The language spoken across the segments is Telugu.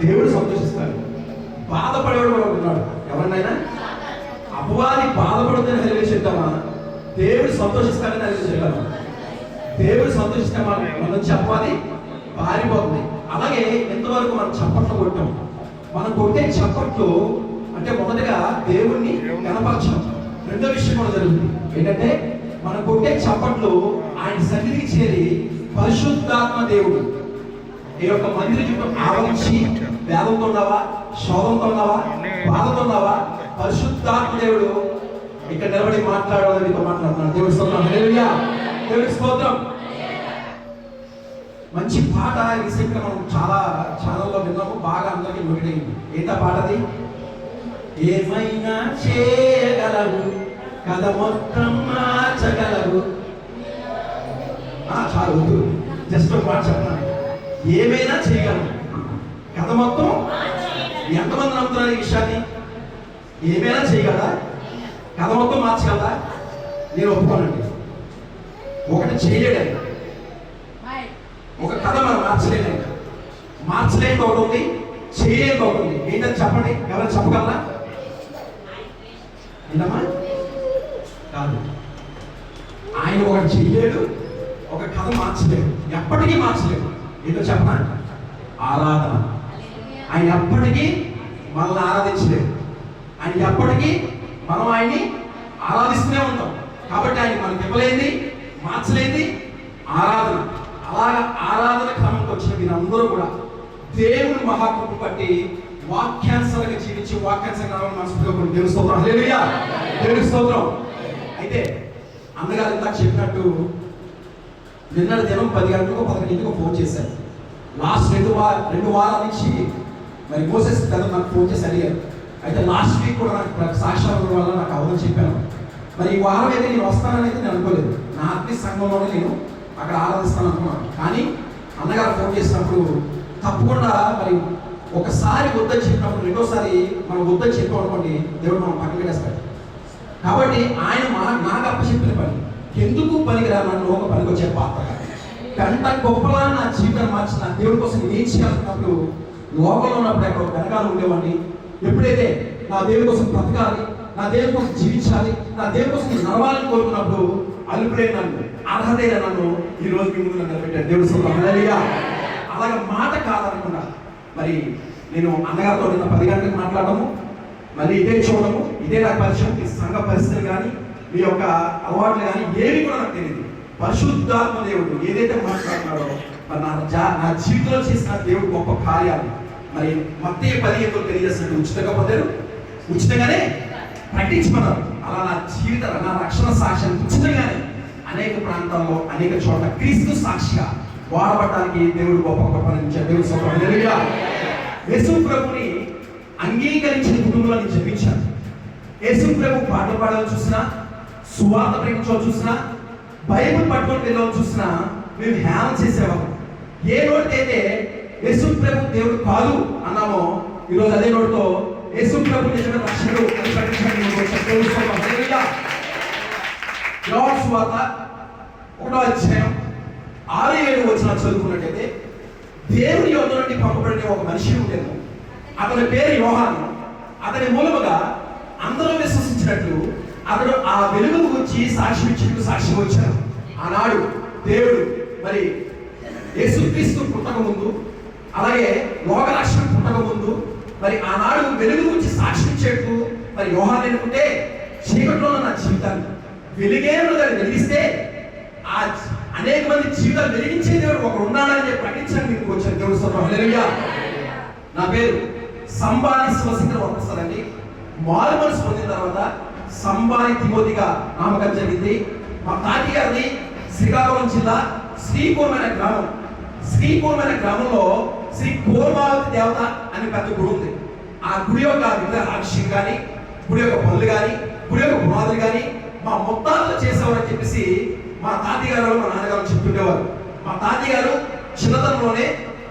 దేవుడు సంతోషిస్తాడు. బాధపడేవాడు కూడా ఉన్నాడు. ఎవరినైనా అపవాది బాధపడుతుందని హల్లెలూయా చెప్తామా? దేవుడు సంతోషిస్తాడని హల్లెలూయా చెప్తామా? దేవుడు సంతోషిస్తే మన నుంచి అపవాది పారిపోతుంది. అలాగే ఎంతవరకు మనం చప్పట్లు కొట్టాం. మనం కొట్టే చప్పట్లు అంటే మొదటగా దేవుణ్ణి కనపరచాం. రెండో విషయం కూడా జరుగుతుంది ఏంటంటే మనం కొట్టే చప్పట్లు ఆయన సన్నిధికి చేరి పరిశుద్ధాత్మ దేవుడు ఈ యొక్క మందిర చుట్టూ ఆవరించి వేదంతో ఉన్నావా, శోధంతో ఉన్నావా, బాధతో ఉన్నావా, పరిశుద్ధాత్మ దేవుడు ఇక్కడ నిలబడి మాట్లాడాలని మీతో మాట్లాడుతున్నాడు. దేవుడి స్తోత్రం, హల్లెలూయా, దేవుడి స్తోత్రం. మంచి పాట రీసెంట్గా మనం చాలా ఛానల్లో విన్నాము, బాగా అందరికీ నోటిదైంది. ఏంటా పాటది? ఏమైనా చేయగలవు, కథ మొత్తం మార్చగలవు. చాలా వద్దు, జస్ట్ ఒక మాట చెప్పాను. ఏమైనా చేయగలవు, కథ మొత్తం. ఎంతమంది నమ్ముతున్నారు ఈ విషయాన్ని? ఏమైనా చేయగలరా? కథ మొత్తం మార్చగలరా? నేను ఒప్పుకోనండి. ఒకటి చేయలేడు, ఒక కథ మనం మార్చలేము. మార్చలేని ఒకటి ఉంది, చేయలేని ఒకటి ఉంది. ఏంటని చెప్పండి, ఎవరైనా చెప్పగలరా? ఏంటమ్మా? కాదు, ఆయన ఒకటి చేయలేడు, ఒక కథ మార్చలేడు, ఎప్పటికీ మార్చలేడు. ఏంటో చెప్పనా? ఆరాధన. ఆయన ఎప్పటికీ మనల్ని ఆరాధించలేడు. ఆయన ఎప్పటికీ మనం ఆయన్ని ఆరాధిస్తూనే ఉంటాం. కాబట్టి ఆయన మనకి ఇవ్వలేంది, మార్చలేంది ఆరాధన. అలాగా ఆరాధన క్రమంకి వచ్చిన మీరందరూ కూడా దేవుని మహాకృప బట్టి వాక్యానుసారంగా జీవించి వాక్యానుసారంగా మనస్ఫూర్తిగా దేవుని స్తోత్రం, హల్లెలూయా, దేవుని స్తోత్రం. అయితే అన్నగారు ఇందాక చెప్పినట్టు నిన్నటి దినం 10 గంటలకు 11ంటికి ఫోన్ చేశారు. లాస్ట్ 2 వారాల నుంచి మరి మోసెస్ కదా నాకు ఫోన్ చేసి అడిగారు. అయితే లాస్ట్ వీక్ కూడా నాకు సాక్షాత్కారం వల్ల నాకు అవదని చెప్పాను. మరి ఈ వారం అయితే నేను వస్తానని అయితే నేను అనుకోలేదు. నా ఆత్మీయ సంఘంలోనే నేను అక్కడ ఆరాధిస్తాను అనుకున్నాను. కానీ అన్నగారు ఫోన్ చేసినప్పుడు తప్పకుండా మరి ఒకసారి వద్దని చెప్పినప్పుడు రెండోసారి మనం వద్దని చెప్పాం అనుకోండి, దేవుడు మనం పక్కన పెట్టేస్తాడు. కాబట్టి ఆయన నాకు అప్పచెప్పిన పని ఎందుకు పనికిరా, నన్ను ఒక పనికి వచ్చే పాత్రగా కంట గొప్పలా నా జీవితాన్ని మార్చిన దేవుడి కోసం ఏం చేయాలన్నప్పుడు లోకంలో ఉన్నప్పుడు ఎక్కడ వెనకాల ఉండేవాడిని. ఎప్పుడైతే నా దేవుడి కోసం బ్రతకాలి, నా దేవుడి కోసం జీవించాలి, నా దేవుడి కోసం నడవాలని కోరుకున్నప్పుడు అల్పుడే నన్ను, అర్హతైన నన్ను ఈ రోజు మీ ముందు నిలబెట్టాడు. దేవుడి స్తోత్రం, హల్లెలూయా. అలాగే మాట కాదనకుండా మరి నేను అన్నగారితో నిన్న 10 గంటలకు మాట్లాడము, మళ్ళీ ఇదే చూడము, ఇదే నాకు పరిచయం. ఈ సంఘ పరిస్థితులు కానీ మీ యొక్క అలవాట్లు కానీ ఏవి కూడా నాకు తెలియదు. పరిశుద్ధాత్మ దేవుడు ఏదైతే మాట్లాడుతున్నాడో మరి నా జీవితంలో చేసిన దేవుడు గొప్ప కార్యాలు మరి మత్తయి 10:8 తెలియజేసినట్టు ఉచితంగా పొందారు, ఉచితంగానే ప్రకటించమన్నారు. అలా నా జీవిత నా రక్షణ సాక్ష్యాన్ని ఉచితంగానే అనేక ప్రాంతాల్లో అనేక చోట్ల క్రీస్తు సాక్షిగా వాడబడటానికి దేవుడు గొప్ప గొప్పనించాడు. దేవుడు స్తోత్రం, హల్లెలూయా. యేసు ప్రభుని అంగీకరించిన కుటుంబంలో నేను జన్మించాను. యేసు ప్రభు పాటలు పాడాలని చూసినా, సువార్త ప్రకటించాలని చూసినా, బైబిల్ పట్టుకొని వెళ్ళాలని చూసినా మేము హేళన చేసేవాళ్ళం. ఏ నోటికైతే యేసు ప్రభు దేవుడు కాదు అన్నామో ఈరోజు అదే నోటితో యేసు ప్రభు నిజమైన రక్షకుడు అని ప్రకటించడానికి యోహాను సువార్త 1వ అధ్యాయం 6-7 వచనాలు చదువుకున్నట్టయితే దేవుని యొద్ద నుండి పంపబడిన ఒక మనిషి ఉండేను. అతని పేరు యోహాను. అతని మూలముగా అందరూ విశ్వసించినట్లు అతడు ఆ వెలుగును గురించి సాక్ష్యం ఇచ్చినట్టు సాక్ష్యం వచ్చారు. ఆనాడు దేవుడు మరి యేసుక్రీస్తు పుట్టక ముందు, అలాగే లోకరక్షణ పుట్టక ముందు మరి ఆనాడు వెలుగు గురించి సాక్ష్యం ఇచ్చేట్టు మరి యోహాను ఎన్నుకుంటే చీకట్లో నా జీవితాన్ని వెలిగేను దాన్ని వెలిగిస్తే ఆ అనేక మంది జీవితాలు వెలిగించే దేవుడు ఒకడు ఉన్నాడని చెప్పి ప్రకటించడానికి మీకు వచ్చాను. దేవుడు స్తోత్రం, హల్లెలూయా. నా పేరు సంబాని శివశంకర్ వర్తిస్తానండి. మారు మనసు పొందిన తర్వాత సంబాని తిమోతిగా నామకం జరిగింది. మా తాతి గారిది శ్రీకాకుళం జిల్లా శ్రీకూర్మైన గ్రామం. శ్రీకూర్మైన గ్రామంలో శ్రీ కూర్మావతి దేవత అని పెద్ద గుడి ఉంది. ఆ గుడి యొక్క విగ్రహాభిషేకం కానీ, గుడి యొక్క పనులు కానీ, గుడి యొక్క పునాదులు కానీ మా మొత్తాల్లో చేసేవారని చెప్పేసి మా తాతయ్య గారు మా నాన్నగారు చెప్తుండేవారు. మా తాతయ్య గారు చిన్నతనంలోనే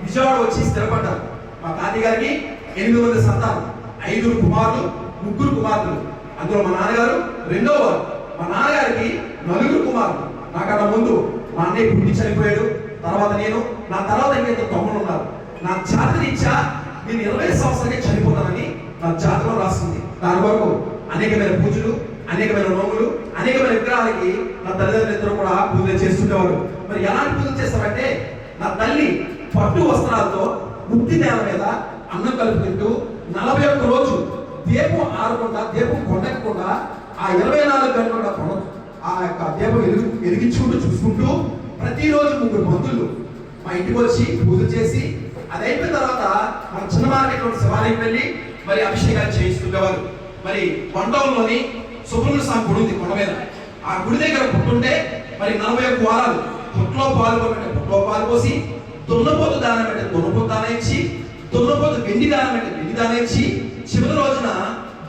విజయవాడ వచ్చి స్థిరపడ్డారు. మా తాతయ్య గారికి 8 మంది సంతానం, 5 కుమారులు, 3 కుమార్తెలు. అందులో మా నాన్నగారు రెండో వారు. మా నాన్నగారికి 4 కుమారులు. నాకన్నా ముందు మా అన్నయ్య పుట్టి చనిపోయాడు. తర్వాత నేను, నా తర్వాత ఇంకొక తమ్ముడు ఉన్నారు. నా జాతరీత్యా నేను 20 సంవత్సరాలకే చనిపోతానని నా జాతకం రాస్తుంది. దాని వరకు అనేకమైన పూజలు, అనేకమైన నోములు, అనేకమైన విగ్రహాలకి నా తల్లిదండ్రులు కూడా పూజలు చేస్తుండేవారు. మరి ఎలాంటి పూజలు చేస్తారంటే, నా తల్లి పట్టు వస్త్రాలతో ఉత్తి నేల మీద అన్నం కలుపుకుంటూ 41 రోజు దీపం ఆరకుండా, దీపం కొండకుండా ఆ 24 గంటల కొండ ఆ యొక్క దీపం వెలిగించుకుంటూ చూసుకుంటూ ప్రతిరోజు 3 మందులు మా ఇంటికి వచ్చి పూజ చేసి, అది అయిపోయిన తర్వాత మన చిన్న మార్కెట్లో శివాలయం వెళ్ళి మరి అభిషేకాలు చేయిస్తుండేవారు. మరి వంటంలోని సుబ్రహ్మణ్య స్వామి గుడి ఉంది కొండ మీద. ఆ గుడి దగ్గర పుట్టుంటే మరి 41 వారాలు పుట్లో పాలు పోసి, దున్నపోతు దానం అంటే దున్నపోతు దానం ఇచ్చి, దున్నపోతు వెండి దానం అంటే వెండి దానం ఇచ్చి, చివరి రోజున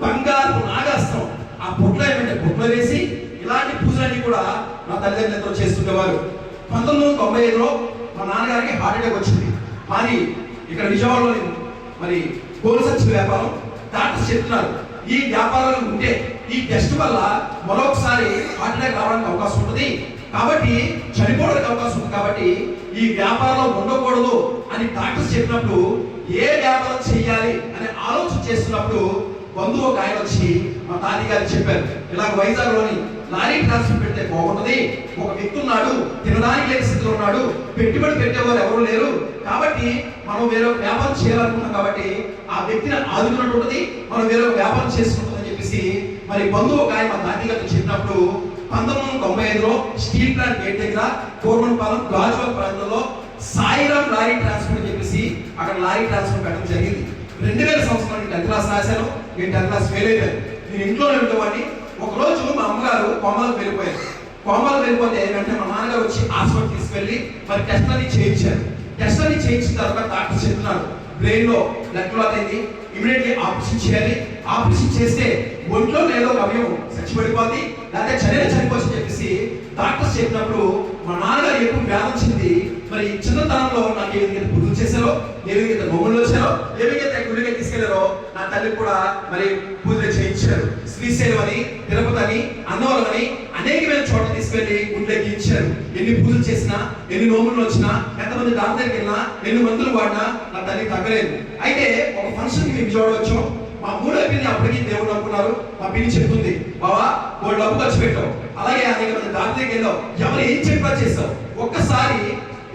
బంగారు నాగాస్త్రం ఆ పుట్లో ఏమంటే పుట్లో వేసి, ఇలాంటి పూజలన్నీ కూడా నా తల్లిదండ్రులతో చేస్తుండేవారు. 1995లో మా నాన్నగారికి హార్ట్ అటాక్ వచ్చింది. మరి ఇక్కడ విజయవాడలోని మరి గోల్సెన్స్ వ్యాపారం డాక్టర్స్ చెప్తున్నారు, ఈ వ్యాపారాలు ఉంటే ఈ టెస్ట్ వల్ల మరొకసారి హార్ట్ అటాక్ రావడానికి అవకాశం ఉంటుంది, కాబట్టి చనిపోవడానికి అవకాశం ఉంది, కాబట్టి ఈ వ్యాపారంలో ఉండకూడదు అని డాక్టర్స్ చెప్పినప్పుడు ఏ వ్యాపారం చేయాలి అనే ఆలోచన చేస్తున్నప్పుడు బంధువు ఒక ఆయన వచ్చి మా తాతయ్య గారికి చెప్పారు, ఇలా వైజాగ్లోని లారీ ట్రాన్స్ఫర్ పెడితే బాగుంటుంది, ఒక వ్యక్తి ఉన్నాడు, తినడానికి లేని స్థితిలో ఉన్నాడు, పెట్టుబడి పెట్టేవారు ఎవరు లేరు, కాబట్టి మనం వేరే వ్యాపారం చేయాలనుకున్నాం, కాబట్టి ఆ వ్యక్తిని ఆదుకున్నట్టు ఉంటుంది, మనం వేరే వ్యాపారం చేసుకుంటుందని చెప్పేసి మరి బంధువు ఒక ఆయన మా తాతయ్య గారికి చెప్పినప్పుడు 1995లో స్టీల్ ప్లాంట్ గేట్ దగ్గర కోర్మన్పాలెం గాజువాక ప్రాంతంలో సాయిరామ్ లారీ ట్రాన్స్ఫర్ అని చెప్పేసి అక్కడ లారీ ట్రాన్స్ఫర్ పెట్టడం జరిగింది. 2000 సంవత్సరానికి 10th క్లాస్ రాశాను, నేను 10th క్లాస్ ఫెయిల్ అయిపోయాను. నేను ఇంట్లోనే ఉండేవాడిని. ఒకరోజు మా అమ్మగారు కోమాలకు వెళ్ళిపోయారు. కోమాలకు వెళ్ళిపోతే వెంటనే మా నాన్నగారు వచ్చి హాస్పిటల్ తీసుకెళ్ళి మరి టెస్ట్ అన్ని చేయించారు. టెస్ట్ అన్ని చేయించిన తర్వాత డాక్టర్ చెప్తున్నారు, బ్రెయిన్ లో బ్లడ్ క్లాట్ అయింది, ఇమీడియట్లీ ఆపరేషన్ చేయాలి, ఆపరేషన్ చేస్తే ఒంట్లో ఏదో ఒక అవయవం చచ్చిపడిపోద్ది, లేకపోతే చనిపోవచ్చు చెప్పేసి డాక్టర్స్ చెప్పినప్పుడు మా నాన్నగారు ఎక్కువ వ్యాధి చెంది మరి చిన్నతనంలో నాకు ఏ విధంగా పూజలు చేశారో, ఏ విధంగా నోములు వచ్చారో, ఏ విధంగా గుడిగా తీసుకెళ్లారో నా తల్లి కూడా మరి పూజలు చేయించారు. శ్రీశైలం అని, తిరుపతి అని, అన్నవరం అని అనేకమైన చోట్ల తీసుకెళ్లి గుడిలో గీయించారు. ఎన్ని పూజలు చేసినా, ఎన్ని నోములు వచ్చినా, ఎంతమంది డాక్టర్ దగ్గరికి వెళ్ళినా, ఎన్ని మందులు వాడినా నా తల్లి తగ్గలేదు. అయితే ఒక ఫంక్షన్ కి మేము చూడవచ్చు, మా మూడో పిల్లి అప్పటికి దేవుడు అనుకున్నారు. మా పిల్లి చెప్తుంది, బావా వాళ్ళు డబ్బు ఖర్చు పెట్టావు, అలాగే అనేక మంది డాక్టర్ దగ్గరికి వెళ్ళావు, ఎవరు ఏం చెప్పా చేస్తావు, ఒక్కసారి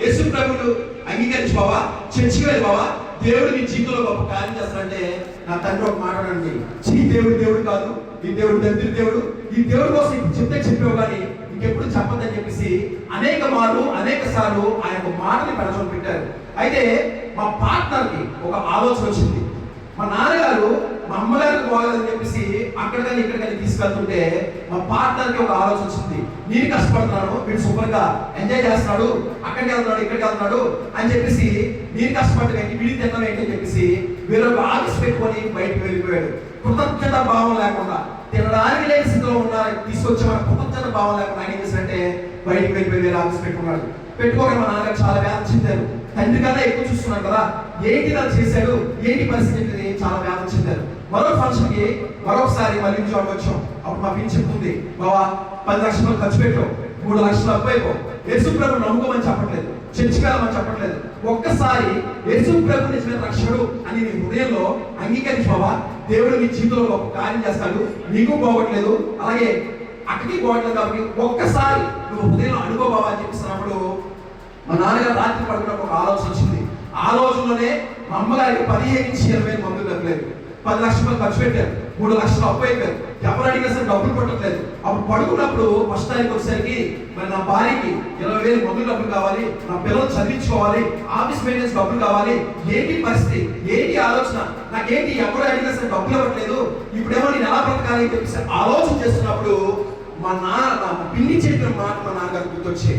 యేసు ప్రభువును అంగీకరించి బావా, చర్చికి వెళ్ళి బావా, దేవుడు నీ జీవితంలో గొప్ప కార్యం చేస్తాడంటే నా తండ్రి ఒక మాట అనండి, దేవుడు కాదు, ఈ దేవుడు దరిద్ర దేవుడు, ఈ దేవుడి కోసం ఇప్పుడు చెప్పావు కానీ ఇంకెప్పుడు చెప్పదని చెప్పేసి అనేక సార్లు ఆయన ఒక మాటని పెడచని పెట్టారు. అయితే మా పార్ట్నర్కి ఒక ఆలోచన వచ్చింది, మా నాన్నగారు మా అమ్మగారికి పోవాలని చెప్పేసి అక్కడికని ఇక్కడికని తీసుకెళ్తుంటే మా పార్ట్నర్కి ఒక ఆలోచన వచ్చింది, నేను కష్టపడుతున్నాను, వీడు సూపర్గా ఎంజాయ్ చేస్తున్నాడు, అక్కడికి వెళ్తున్నాడు, ఇక్కడికి వెళ్తున్నాడు అని చెప్పేసి నేను కష్టపడ్డాను, వీడి తిన్నాను ఏంటి అని చెప్పేసి వేరొక ఆఫీస్ పెట్టుకొని బయటకు వెళ్ళిపోయాడు. కృతజ్ఞత భావం లేకుండా, తినడానికి లేని స్థితిలో తీసుకొచ్చే మన కృతజ్ఞత భావం లేకుండా ఆయన ఏం చేశారంటే బయటకు వెళ్ళిపోయి వేరే ఆఫీస్ పెట్టుకున్నాడు. పెట్టుకోగా మా నాన్నగారు చాలా వేదన చెందారు. తండ్రి కన్నా ఎక్కువ చూస్తున్నాడు కదా, ఏంటి నాకు చేశాడు, ఏంటి పరిస్థితి చాలా వేదన చెందారు. మరో ఫంక్షన్ కి మరొకసారి మళ్ళీ చూడవచ్చు. అప్పుడు మా పిన్ని చెప్తుంది, బావా 10 లక్షలు ఖర్చు పెట్టావు, 3 లక్షలు అప్పైపో, యేసు ప్రభు నమ్ముకోమని చెప్పట్లేదు, చర్చికి వెళ్ళమని చెప్పట్లేదు, ఒక్కసారి యేసు ప్రభు నిజమైన రక్షకుడు అని నీ హృదయంలో అంగీకరించి బావా, దేవుడు నీ జీవితంలో ఒక కార్యం చేస్తాడు, నీకు పోవట్లేదు, అలాగే అక్కడికి పోవట్లేదు, కాబట్టి ఒక్కసారి నువ్వు హృదయంలో అనుకో బావా అని చెప్పిస్తున్నప్పుడు మా నాన్నగారు రాత్రి పడుకున్నప్పుడు ఒక ఆలోచన వచ్చింది. ఆలోచనలోనే మా అమ్మగారికి 15-20 మందులు తగ్గలేదు, 10 లక్షలు ఖర్చు పెట్టారు, 3 లక్షలు అప్పు అయిపోయారు, ఎవరు అడిగినా సరే డబ్బులు పట్టట్లేదు. అప్పుడు పడుకున్నప్పుడు ఫస్ట్ టైంకి వచ్చేసరికి మరి నా భార్యకి 20,000 మందులు డబ్బులు కావాలి, నా పిల్లలు చదివించుకోవాలి, ఆఫీస్ మెయింటెనెన్స్ డబ్బులు కావాలి, ఏంటి పరిస్థితి, ఏంటి ఆలోచన, నాకేంటి ఎవరు అడిగినా సరే డబ్బులు ఇవ్వట్లేదు, ఇప్పుడేమో నేను ఎలా బ్రతకాలి అని చెప్పేసి ఆలోచన చేస్తున్నప్పుడు మా పిన్ని చెప్పిన మాట మా నాన్నగారు గుర్తొచ్చి,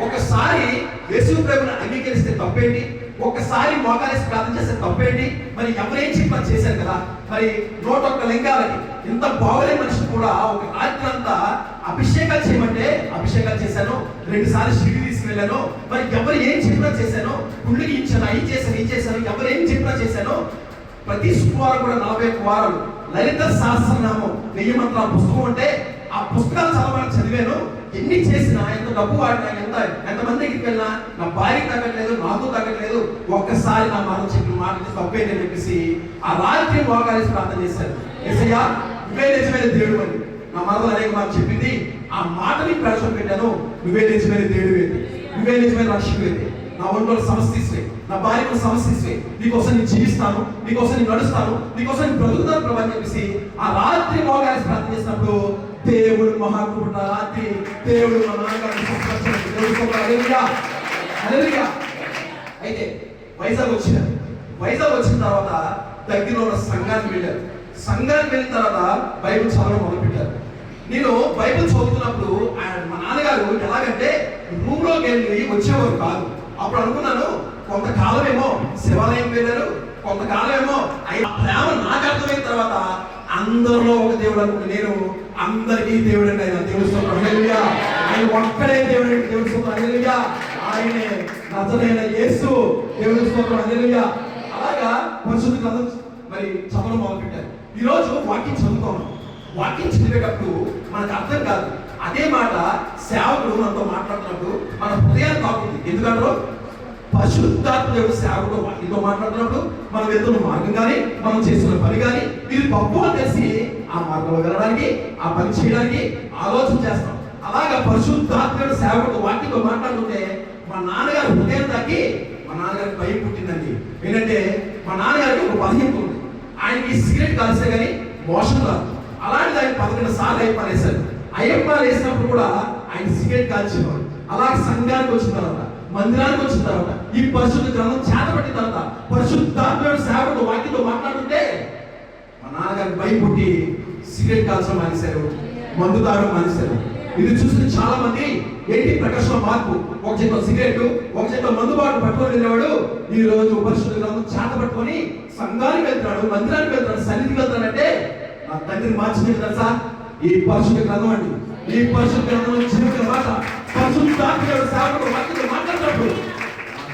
ఒకసారి యేసు ప్రభువుని అంగీకరిస్తే తప్పేంటి, ఒక్కసారి మోకాలేసి ప్రార్థన చేస్తే తప్పేంటి, మరి ఎవరేం చెప్పని చేశారు కదా, మరి 101 లింగాలకి ఇంత బాగులేని మనిషి కూడా ఒక రాత్రి అంతా అభిషేకాలు చేయమంటే అభిషేకాలు చేశాను, 2 సార్లు షిరిడి తీసుకెళ్ళాను, మరి ఎవరు ఏం చెప్పినా చేశాను, గుండెకి ఇచ్చాను, ఈ చేశాను, ఎవరు ఏం చెప్పినా చేశాను. ప్రతి శుక్రవారం కూడా 41 వారాలు లలిత సహస్రనామం 1000 మంత్రాల పుస్తకం ఉంటే ఆ పుస్తకాలు చాలా చదివాను, ఎన్ని చేసినా, ఎంత డబ్బు వాడినా, ఎంతమంది దగ్గరికి వెళ్ళినా నా భార్యకి తగ్గట్లేదు, నాకు తగ్గట్లేదు, ఒక్కసారి నా మనం చెప్పిన మాట తప్పేదని చెప్పేసి ఆ రాత్రి మోకాలేసి ప్రార్థన చేశారు. యేసయ్యా నువ్వే నిజమైన దేవుడు అని నా మనలో అనేక మాట చెప్పింది. ఆ మాటని ప్రవేశం పెట్టాను. నువ్వే నిజమైన దేవుడు ఏంటి, నువ్వే నిజమైన రక్షకుడు ఏంటి, నా ఒంట్లో సమస్య ఇస్తే, నా భార్యకు సమస్య ఇస్తే, నీకోసం నేను జీవిస్తాను, నీకోసం నేను నడుస్తాను, నీకోసం నేను బ్రతుకుతాను ప్రభు అని చెప్పేసి ఆ రాత్రి మోకాలేసి ప్రార్థన చేసినప్పుడు దేవుడు మహాకృప రాత్రి దేవుడు మా నాన్నగారిని అయితే వైజాగ్ వచ్చారు. వైజాగ్ వచ్చిన తర్వాత దగ్గరలో ఉన్న సంఘానికి వెళ్ళారు. సంఘానికి వెళ్ళిన తర్వాత బైబిల్ చదవడం మొదలుపెట్టారు. నేను బైబిల్ చదువుతున్నప్పుడు మా నాన్నగారు ఎలాగంటే రూమ్ లోకి వెళ్ళి వచ్చేవారు కాదు. అప్పుడు అనుకున్నాను కొంతకాలం ఏమో శివాలయం వెళ్ళారు, కొంతకాలం ఏమో ప్రేమ నాకు అర్థమైన తర్వాత అందరిలో ఒక దేవుడు అనుకుని నేను అందరికీ దేవుడు అండి. ఆయన దేవుడు స్తోత్రం హల్లెలూయా. ఆయన ఒక్కడే దేవుడు అండి, దేవుడు స్తోత్రం హల్లెలూయా. ఆయనే నజరేయుడైన యేసు, దేవుడు స్తోత్రం హల్లెలూయా. అలాగా పరిశుద్ధ గ్రంథం మరి చదవడం మొదలుపెట్టారు. ఈరోజు వాక్యం చదువుకోవాలి. వాక్యం చదివేటప్పుడు మనకు అర్థం కాదు. అదే మాట సేవకుడు మనతో మాట్లాడుతున్నప్పుడు మన హృదయాన్ని తాకుతుంది. ఎందుకంటే పరిశుద్ధాత్మ దేవుడు సేవకుడు వాక్యంతో మాట్లాడుతున్నప్పుడు మనం వెళ్తున్న మార్గం కానీ, మనం చేస్తున్న పని కానీ ఇది తప్పు అని తెలిసి ఆ మార్గంలో వెళ్ళడానికి, ఆ పని చేయడానికి ఆలోచన చేస్తాం. అలాగా పరిశుద్ధాత్మ దేవుడు సేవకుడు వాక్యంతో మాట్లాడుతుంటే మా నాన్నగారు హృదయం తాకి మా నాన్నగారికి భయం పుట్టిందండి. ఏంటంటే మా నాన్నగారికి ఒక బలహీనత ఉంది. ఆయనకి సిగరెట్ కాల్స్తే కానీ మోషన్ రాదు. అలాంటిది ఆయన 11 సార్లు అయ్యప్ప వేశారు. అయ్యప్ప వేసినప్పుడు కూడా ఆయన సిగరెట్ కాల్చేవారు. అలాగే సంఘానికి వచ్చిన తర్వాత, మందిరానికి వచ్చిన తర్వాత, ఈ పరిశుద్ధ గ్రంథం చేతపట్టిన తర్వాత పరిశుద్ధాత్మ సేవకుడు వాక్యంతో మాట్లాడుతుంటే మా నాన్నగారికి భయం పుట్టి సిగరెట్ కాల్చడం మానేశారు, మందు తాగడం మానేశారు. ఇది చూసిన చాలా మంది ఏంటి ప్రకాశంలో మార్పు, ఒక చేతిలో సిగరెట్, ఒక చేతిలో మందు బాటలు పట్టుకొని వెళ్ళేవాడు ఈ రోజు పరిశుద్ధ గ్రంథం చేత పట్టుకొని సంఘానికి వెళ్తున్నాడు, మందిరానికి వెళ్తాడు, సన్నిధికి వెళ్తాడంటే నా తండ్రిని మార్చింది తెలుసా ఈ పరిశుద్ధ గ్రంథం అండి. ఈ పరిశుద్ధ గ్రంథం జీవిత మాట పరిశుద్ధాత్మ సేవకుడు వాక్యంతో మాట్లాడుతున్నప్పుడు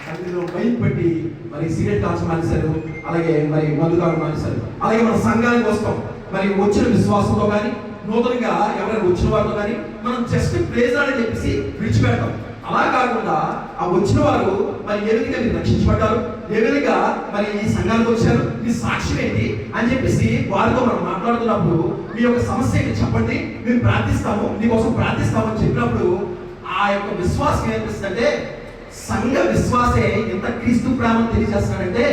తండ్రిలో భయం పెట్టి మరి సిగరెట్ కాల్చడం మానేశారు, అలాగే మరి మందు తాగడం మానేశారు. అలాగే మన సంఘానికి వస్తాం, మరి వచ్చిన విశ్వాసంతో కానీ నూతనంగా ఎవరైనా వచ్చిన వారితో కానీ మనం జస్ట్ ప్రేజ్ అని చెప్పేసి విడిచిపెడతాం. అలా కాకుండా ఆ వచ్చిన వారు మరి ఏ విధంగా మీరు రక్షించబడ్డారు, ఏ విధంగా మరి ఈ సంఘానికి వచ్చారు, మీ సాక్ష్యం ఏంటి అని చెప్పేసి వారితో మనం మాట్లాడుతున్నప్పుడు మీ యొక్క సమస్య ఏంటి చెప్పండి, మేము ప్రార్థిస్తాము, మీకోసం ప్రార్థిస్తాము అని చెప్పినప్పుడు ఆ యొక్క విశ్వాసం ఏమనిపిస్తుందంటే సంఘ విశ్వాసే ఎంత క్రీస్తు ప్రేమను తెలియజేస్తున్నాడంటే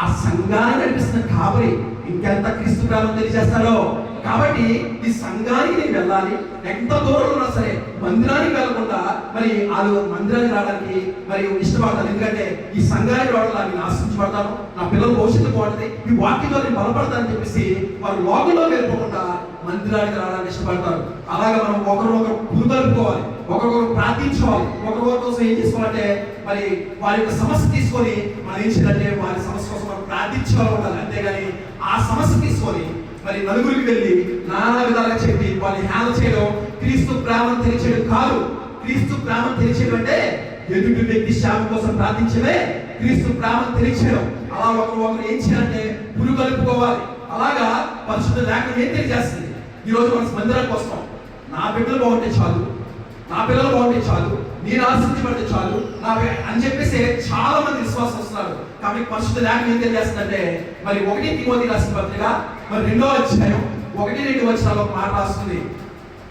ఆ సంఘాన్ని అనిపిస్తున్న కాబట్టి ఇంకెంత క్రీస్తు ప్రేమను తెలియజేస్తాడో. కాబట్టి ఈ సంఘానికి నేను వెళ్ళాలి, ఎంత దూరంలో ఉన్నా సరే మందిరానికి వెళ్ళకుండా మరి వాళ్ళు మందిరానికి రావడానికి మరి ఇష్టపడతాను. ఎందుకంటే ఈ సంఘానికి రావడం నేను ఆశించబడతాను, నా పిల్లలు భవిష్యత్తు బాగుంటుంది, ఈ వాక్యంలో నేను బలపడతానని చెప్పేసి వారు లోకంలో వెళ్ళిపోకుండా మందిరానికి రావడానికి ఇష్టపడతారు. అలాగే మనం ఒకరినొకరు పురుగలుపుకోవాలి, ఒకరికొకరు ప్రార్థించుకోవాలి, ఒకరికొకరి కోసం ఏం చేసుకోవాలంటే మరి వారి యొక్క సమస్య తీసుకొని మనం ఏం చేయాలంటే వారి సమస్య కోసం మనం ప్రార్థించుకోవాలి ఉండాలి. అంతేగాని ఆ సమస్య తీసుకొని మరి నలుగురికి వెళ్ళి నానా విధాలుగా చెప్పి వాళ్ళని హ్యాండిల్ చేయడం క్రీస్తు ప్రేమను తెలియచేయడం కాదు. క్రీస్తు ప్రేమను తెలియచేయడం అంటే ఎదుటి వ్యక్తి శాపం కోసం ప్రార్థించడమే క్రీస్తు ప్రేమను తెలియచేయడం. అలా ఒకరు ఏం చేయాలంటే పురుగు కలుపుకోవాలి. అలాగా పరిశుద్ధ లేఖనం ఏం తెలియజేస్తుంది, ఈరోజు మనం మందిరానికి వస్తాం, నా బిడ్డలు బాగుంటే చాలు, నా పిల్లలు బాగుంటే చాలు, నేను ఆశించబడితే చాలు నా అని చెప్పేసి చాలా మంది విశ్వాసం వస్తున్నారు. కాబట్టి పరిశుద్ధ లేఖనం ఏం తెలియజేస్తుందంటే మరి 1 తిమోతి రాసిన పత్రిక మరి 2వ అధ్యాయం 1-2 వచనాల్లో ఒక మాట రాస్తుంది.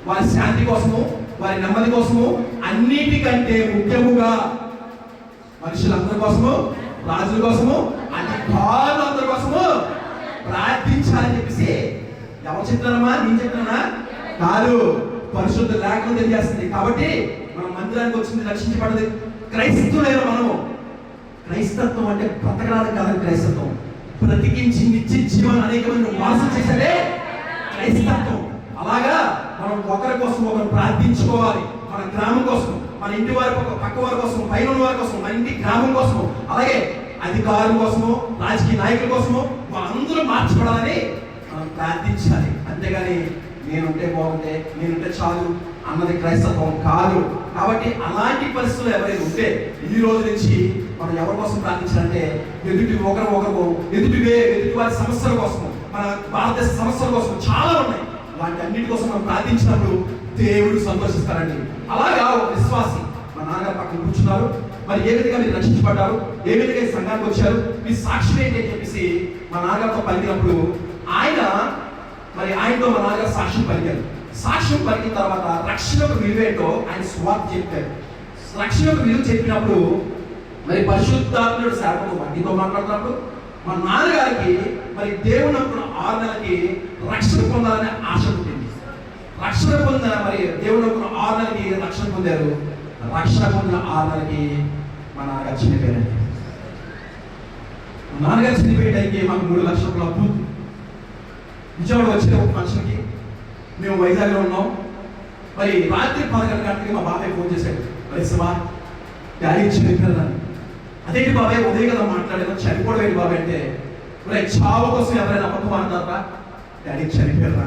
వారి శాంతి కోసము, వారి నెమ్మది కోసము, అన్నిటికంటే ముఖ్యముగా మనుషులందరి కోసము, రాజుల కోసము, అధికారులందరి కోసము ప్రార్థించాలని చెప్పేసి ఎవరు చెప్తున్నారమ్మా, నేను చెప్తున్నా కాదు, పరిశుద్ధ లేఖనం తెలియజేస్తుంది. కాబట్టి మనం మందిరానికి వచ్చింది రక్షించబడదు క్రైస్తవులైన మనము. క్రైస్తత్వం అంటే బ్రతకడానికి కాదని క్రైస్తత్వం, బ్రతికించి నిత్య జీవనం అనేక మంది వాసం చేసేదే క్రైస్తత్వం. అలాగా మనం ఒకరి కోసం ఒకరు ప్రార్థించుకోవాలి. మన గ్రామం కోసం, మన ఇంటి వారి పక్క వారి కోసం, పైన వారి కోసం, మన ఇంటి గ్రామం కోసం, అలాగే అధికారుల కోసము, రాజకీయ నాయకుల కోసము వాళ్ళందరూ మార్చబడాలని మనం ప్రార్థించాలి. అంతేగాని నేనుంటే బాగుంటే, నేనుంటే చాలు అన్నది క్రైస్తత్వం కాదు. కాబట్టి అలాంటి పరిస్థితులు ఎవరైనా ఉంటే ఈ రోజు నుంచి మనం ఎవరి కోసం ప్రార్థించాలంటే ఎదుటి ఎదుటి వారి సమస్యల కోసం, మన భారతదేశ సమస్యల కోసం చాలా ఉన్నాయి. అలాంటి అన్నిటి కోసం మనం ప్రార్థించినప్పుడు దేవుడు సంతోషిస్తారండి. అలాగా ఒక విశ్వాసి మా నాన్నగారు పక్కన కూర్చున్నారు. మరి ఏ విధంగా మీరు రక్షించబడ్డారు, ఏ విధంగా ఈ సంఘానికి వచ్చారు, మీ సాక్షి ఏంటి అని చెప్పేసి మా నాన్నగారితో పలికినప్పుడు ఆయనతో మా నాన్నగారు సాక్ష్యం పలికారు. సాక్ష్యం పలికిన తర్వాత రక్షణ యొక్క విలువేంటో ఆయన స్వార్థ చెప్పారు. రక్షణ యొక్క విలువ చెప్పినప్పుడు మరి పరిశుద్ధాత్ముడు సేవకుడు వాటితో మాట్లాడుతున్నప్పుడు మా నాన్నగారికి మరి దేవుని అనుకున్న 6 నెలలకి రక్షణ పొందాలనే ఆశ పుట్టింది. రక్షణ పొందిన మరి దేవుని అనుకున్న 6 నెలలకి రక్షణ పొందారు. రక్షణ పొందిన 6 నెలలకి మా నాన్నగారు చనిపోయారండి. మా నాన్నగారు చనిపోయే టైంకి మాకు 3 లక్షల రూపాయలు అప్పు. విజయవాడ వచ్చిన ఒక ఫంక్షన్కి మేము వైజాగ్లో ఉన్నాం. మరి రాత్రి 11 గంటలకి మా బాబాయ్ ఫోన్ చేశాడు, మరి శివా డాడీ చనిపోయారని. అదేంటి బాబాయ్ ఉదయం కదా మాట్లాడారు, చనిపోవడం ఏంటి బాబాయ్ అంటే, మరి చావు కోసం ఎవరైనా అబద్ధం అంటారా, డాడీ చనిపోయారు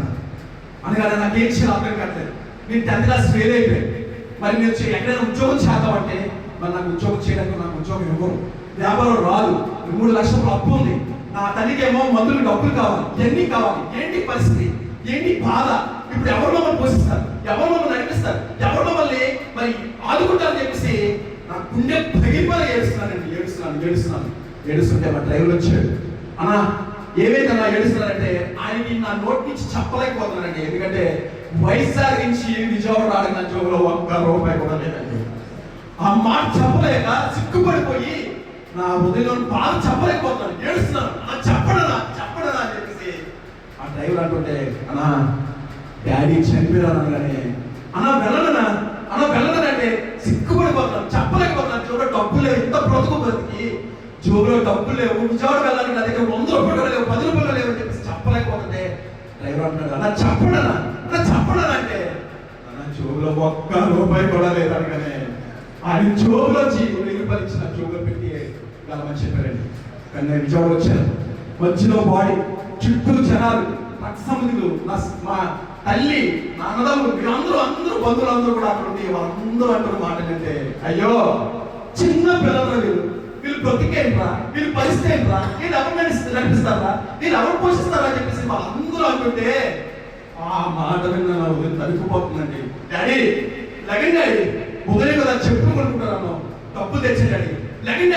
అనగానే నాకేం చేయాలి అర్థం కావట్లేదు. నేను 10th క్లాస్ ఫెయిల్ అయిపోయాను. మరి నేను ఎక్కడైనా ఉద్యోగం చేద్దామంటే మరి నాకు ఉద్యోగం చేయడానికి నాకు ఉద్యోగం ఇవ్వరు, వ్యాపారం రాదు, 3 లక్షల రూపాయలు అప్పు ఉంది, నా తల్లికి ఏమో మందులు డబ్బులు కావాలి, ఇవన్నీ కావాలి. ఏంటి పరిస్థితి, ఏంటి బాధ, ఇప్పుడు ఎవరు మమ్మల్ని పోషిస్తారు, ఎవరు మమ్మల్ని నడిపిస్తారు, ఎవరు మమ్మల్ని మరి ఆదుకుంటారని చెప్పేసి నా గుండె పగిలిపోయి ఏడుస్తుంటే మా డ్రైవర్ వచ్చాడు. అన్నా ఏమైందన్నా ఏడుస్తున్నారంటే, ఆయనకి నా నోటి నుంచి చెప్పలేకపోతున్నానండి. ఎందుకంటే వైజాగ్ నుంచి విజయవాడ రావడానికి నా జోబులో ₹1 కూడా లేదండి. ఆ మాట చెప్పలేక సిగ్గుపడిపోయి నా హృదయంలో బాధ చెప్పలేకపోతున్నాను, ఏడుస్తున్నాను. అలా చెప్పడనా అని చెప్పేసి ఆ డ్రైవర్ అంటుంటే, అన్నా డాడీ చనిపోయారు అనగానే వెళ్ళనంటే సిగ్గుపడిపోతున్నాను, చెప్పలేకపోతున్నాను. జోబులో డబ్బులు లేవు, ఇంత బ్రతుకు బ్రతికి జోబులో డబ్బులు లేవు, విజయవాడ వెళ్ళాలంటే నా దగ్గర ₹100 లేవు, ₹10 లేవు అని చెప్పేసి చెప్పలేకపోతుంటే డ్రైవర్ అంటున్నాడు, అలా చెప్పడనా అంటే, అన్న జోబులో ₹1 కూడా లేదు అనగానే ఆయన జోబులో ₹1000 ఇచ్చిన జోబులో పెట్టి వెళ్ళమని చెప్పారండి. కానీ నేను విజయవాడ వచ్చాను. మధ్యలో బాడీ చుట్టూ జనాలు, రక్తసంబంధులు, మా తల్లి, నా అన్నదమ్ములు, అందరూ బంధువులు కూడా అక్కడ ఉండి వాళ్ళందరూ అంటారు మాటలంటే, అయ్యో చిన్న పిల్లలు వీళ్ళు బ్రతికేంట్రా, వీళ్ళు పరిస్థితి ఏంట్రా, వీళ్ళు ఎవరు నడిపిస్తారా, వీళ్ళు ఎవరు పోషిస్తారా అని చెప్పేసి వాళ్ళందరూ అంటుంటే ఆ మాట విన్న నా ఉదయం తడిపిపోతుందండి. డాడీ లగన్ డాడీ ఉదయం కదా చెప్పులు కొనుక్కుంటారు, డబ్బులు తెచ్చే డాడీ లగన్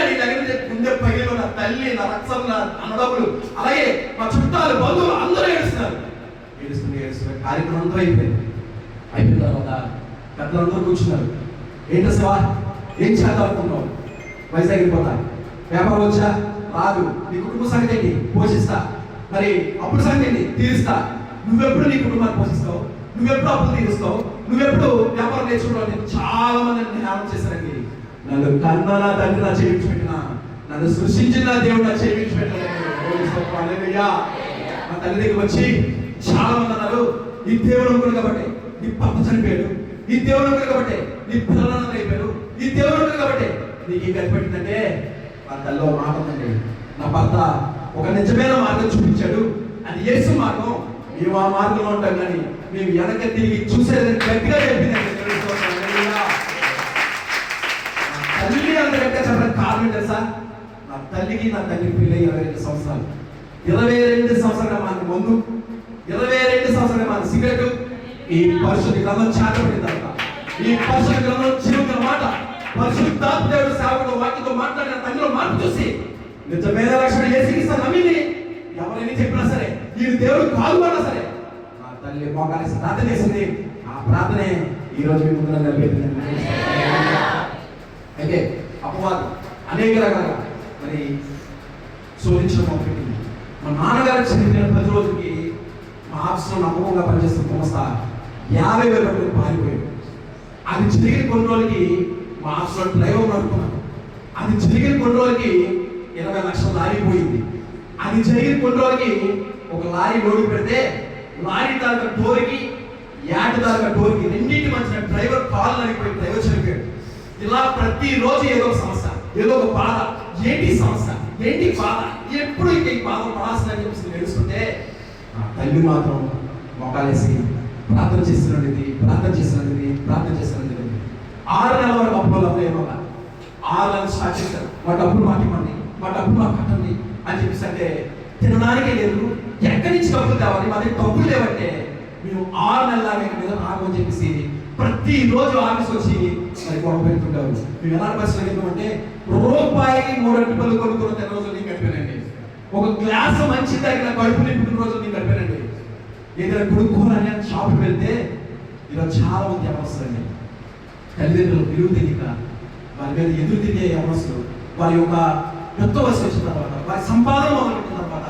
ముందే పగిలిలో నా తల్లి, నా రక్తం, నా అన్నదమ్ములు, అలాగే మా చుట్టాలు, బంధువులు అందరూ ఏడుస్తున్నారు. కార్యక్రమం అంతా అయిపోయిన తర్వాత పెద్దలందరూ కూర్చున్నారు. ఏంటో శివ ఏం చేద్దాం అనుకుంటున్నావు, వైజాగ్ వెళ్ళిపోతా, వ్యాపారం వచ్చా రాదు, నీ కుటుంబ సంగతి ఏంటి, పోషిస్తా, మరి అప్పుడు సంగతి ఏంటి, తీరుస్తా, నువ్వెప్పుడు నీ కుటుంబాన్ని పోషిస్తావు, నువ్వెప్పుడు అప్పులు తీరుస్తావు, నువ్వెప్పుడు వ్యాపారం నేర్చుకుంటావు. చాలా మంది ధ్యానం చేశారండి. నన్ను కన్నా నా తండ్రి నా చేయించి పెట్టిన, నన్ను సృష్టించిన దేవుడు నా చేయించి పెట్టాలని మా తల్లి దగ్గర వచ్చి చాలా మంది అన్నారు, ఈ దేవుడు అనుకున్నాడు కాబట్టి నీ భర్త చనిపోయాడు, ఈ దేవుడు అనుకున్నాడు కాబట్టి నీ పిల్లలు అయిపోయాడు, ఈ దేవుడు అనుకున్నాడు కాబట్టి నీకు కనిపెట్టిందంటే మా తల్లిలో మాట ఉందండి, నా భర్త ఒక నిజమైన మార్గం చూపించాడు, అది యేసు మార్గం, మేము ఆ మార్గంలో ఉంటాం కానీ మేము వెనక తిరిగి చూసేదని గట్టిగా చెప్పిందండి. తల్లి అంతకంటే చెప్పడానికి కారణం తెలుసా, నా తల్లికి నా తండ్రికి పెళ్ళి 22 సంవత్సరాలు, 22 సంవత్సరాల మనకు ముందు 22 సంవత్సరాల మన సిగరెట్, ఈ పరిశుద్ధ గ్రంథం చేతపడిన తర్వాత ఈ పరిశుద్ధ గ్రంథం జీవిత మాట, పరిశుద్ధాత్మ దేవుడు సేవకుడు వాక్యంతో మాట్లాడిన తండ్రిలో మార్పు చూసి నిజమైన రక్షణ ఏసికిస్తా నమ్మింది. ఎవరైనా చెప్పినా సరే ఈ దేవుడు కాదు అన్నా సరే నా తల్లి మోకాలేసి ప్రార్థన చేసింది. ఆ ప్రార్థనే ఈ రోజు మీ ముందు నిలబెట్టింది. అయితే అపవాదం అనేక రకాలుగా మరి శోధించడం మొదలుపెట్టింది. మా నాన్నగారు చనిపోయిన 10 రోజులకి మా ఆఫీస్లో నమ్మకంగా పనిచేస్తున్న సంస్థ 50,000 రూపాయలు పారిపోయాడు. అది జరిగిన కొన్ని రోజులకి మా ఆఫీస్లో డ్రైవర్ నడుపుకున్నాను. అది జరిగిన కొన్ని రోజులకి 20 లక్షల లారీ పోయింది. అది జరిగిన కొన్ని రోజులకి ఒక లారీ లోడు పెడితే లారీ తాలూకా డోర్కి యాడ్ తాలూకా డోర్కి రెండింటి మధ్యన డ్రైవర్ కాళ్ళు నడిపోయి డ్రైవర్ చనిపోయాడు. ఇలా ప్రతిరోజు ఏదో ఒక సమస్య, ఏదో ఒక బాధ, ఏంటి సమస్య, ఏంటి బాధ, ఎప్పుడు ఇంకా ఈ బాధ పడాల్సిందని చెప్పేసి తెలుస్తుంటే నా తల్లి మాత్రం మొక్కలేసి ప్రార్థన చేస్తున్నది 6 నెలల వరకు అప్పులు ఏమో 6 నెలలు స్టార్ట్ చేశారు. మా డబ్బులు మాకు ఇవ్వండి, మా డబ్బులు మాకు కట్టండి అని చెప్పేసి అంటే తినడానికే లేదు, ఎక్కడి నుంచి డబ్బులు తేవాలి, మా దగ్గర డబ్బులు లేవంటే మేము 6 నెలల మీద రామని చెప్పేసి ప్రతిరోజు ఆఫీస్ వచ్చి మరి గొడవ పెడుతుంటారు. మేము ఎలాంటి పరిస్థితులు ఏంటంటే రూపాయికి 3 అరటిపళ్ళు కొనుక్కున్న తెల్ల రోజులు నేను గడిపానండి. ఒక గ్లాసు మంచి తగిన కడుపు నింపుకున్న రోజులు నేను గడిపానండి. ఏదైనా కొనుక్కోవాలని షాప్కి వెళ్తే ఈరోజు చాలా మంది ఎవరొస్తారండి, తల్లిదండ్రులు విలువ తెలియక వారి మీద ఎదురు తిరిగే ఎవరొస్తారు. వారి యొక్క యుద్ధ వయసు వచ్చిన తర్వాత, వారి సంపాదన మొదలుపెట్టిన తర్వాత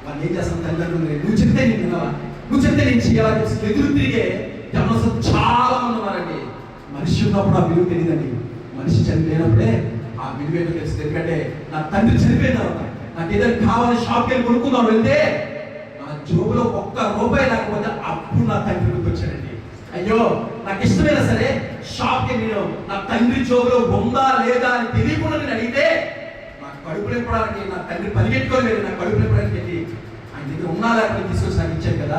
వాళ్ళు ఏం చేస్తారు, తల్లిదండ్రులు నువ్వు చెప్తే నేను వినాలా, నువ్వు చెప్తే నేను చేయాలని చెప్పి ఎదురు తిరిగే ఎవరొస్తారు చాలా మంది ఉన్నారండి. మనిషి ఉన్నప్పుడు ఆ విలువ తెలియదండి, మనిషి చనిపోయినప్పుడే ఆ విలువ ఏంటో తెలుస్తుంది. ఎందుకంటే నా తండ్రి చనిపోయిన తర్వాత నాకు ఏదైనా కావాలని షాప్కి వెళ్ళి కొనుక్కుందాం వెళ్తే నా జోబులో 1 రూపాయి లేకపోతే అప్పుడు నా తండ్రి గుర్తొచ్చాడండి. అయ్యో నాకు ఇష్టమైనా సరే షాప్కి నేను నా తండ్రి జోబులో ఉందా లేదా అని తెలియకుండా నేను అడిగితే నా కడుపు నింపడానికి నా తండ్రి పరిగెట్టుకొని వెళ్ళి నా కడుపు నింపడానికి వెళ్ళి ఆయన దగ్గర ఉన్నా లేకపోతే తీసుకొచ్చి నాకు ఇచ్చాను కదా,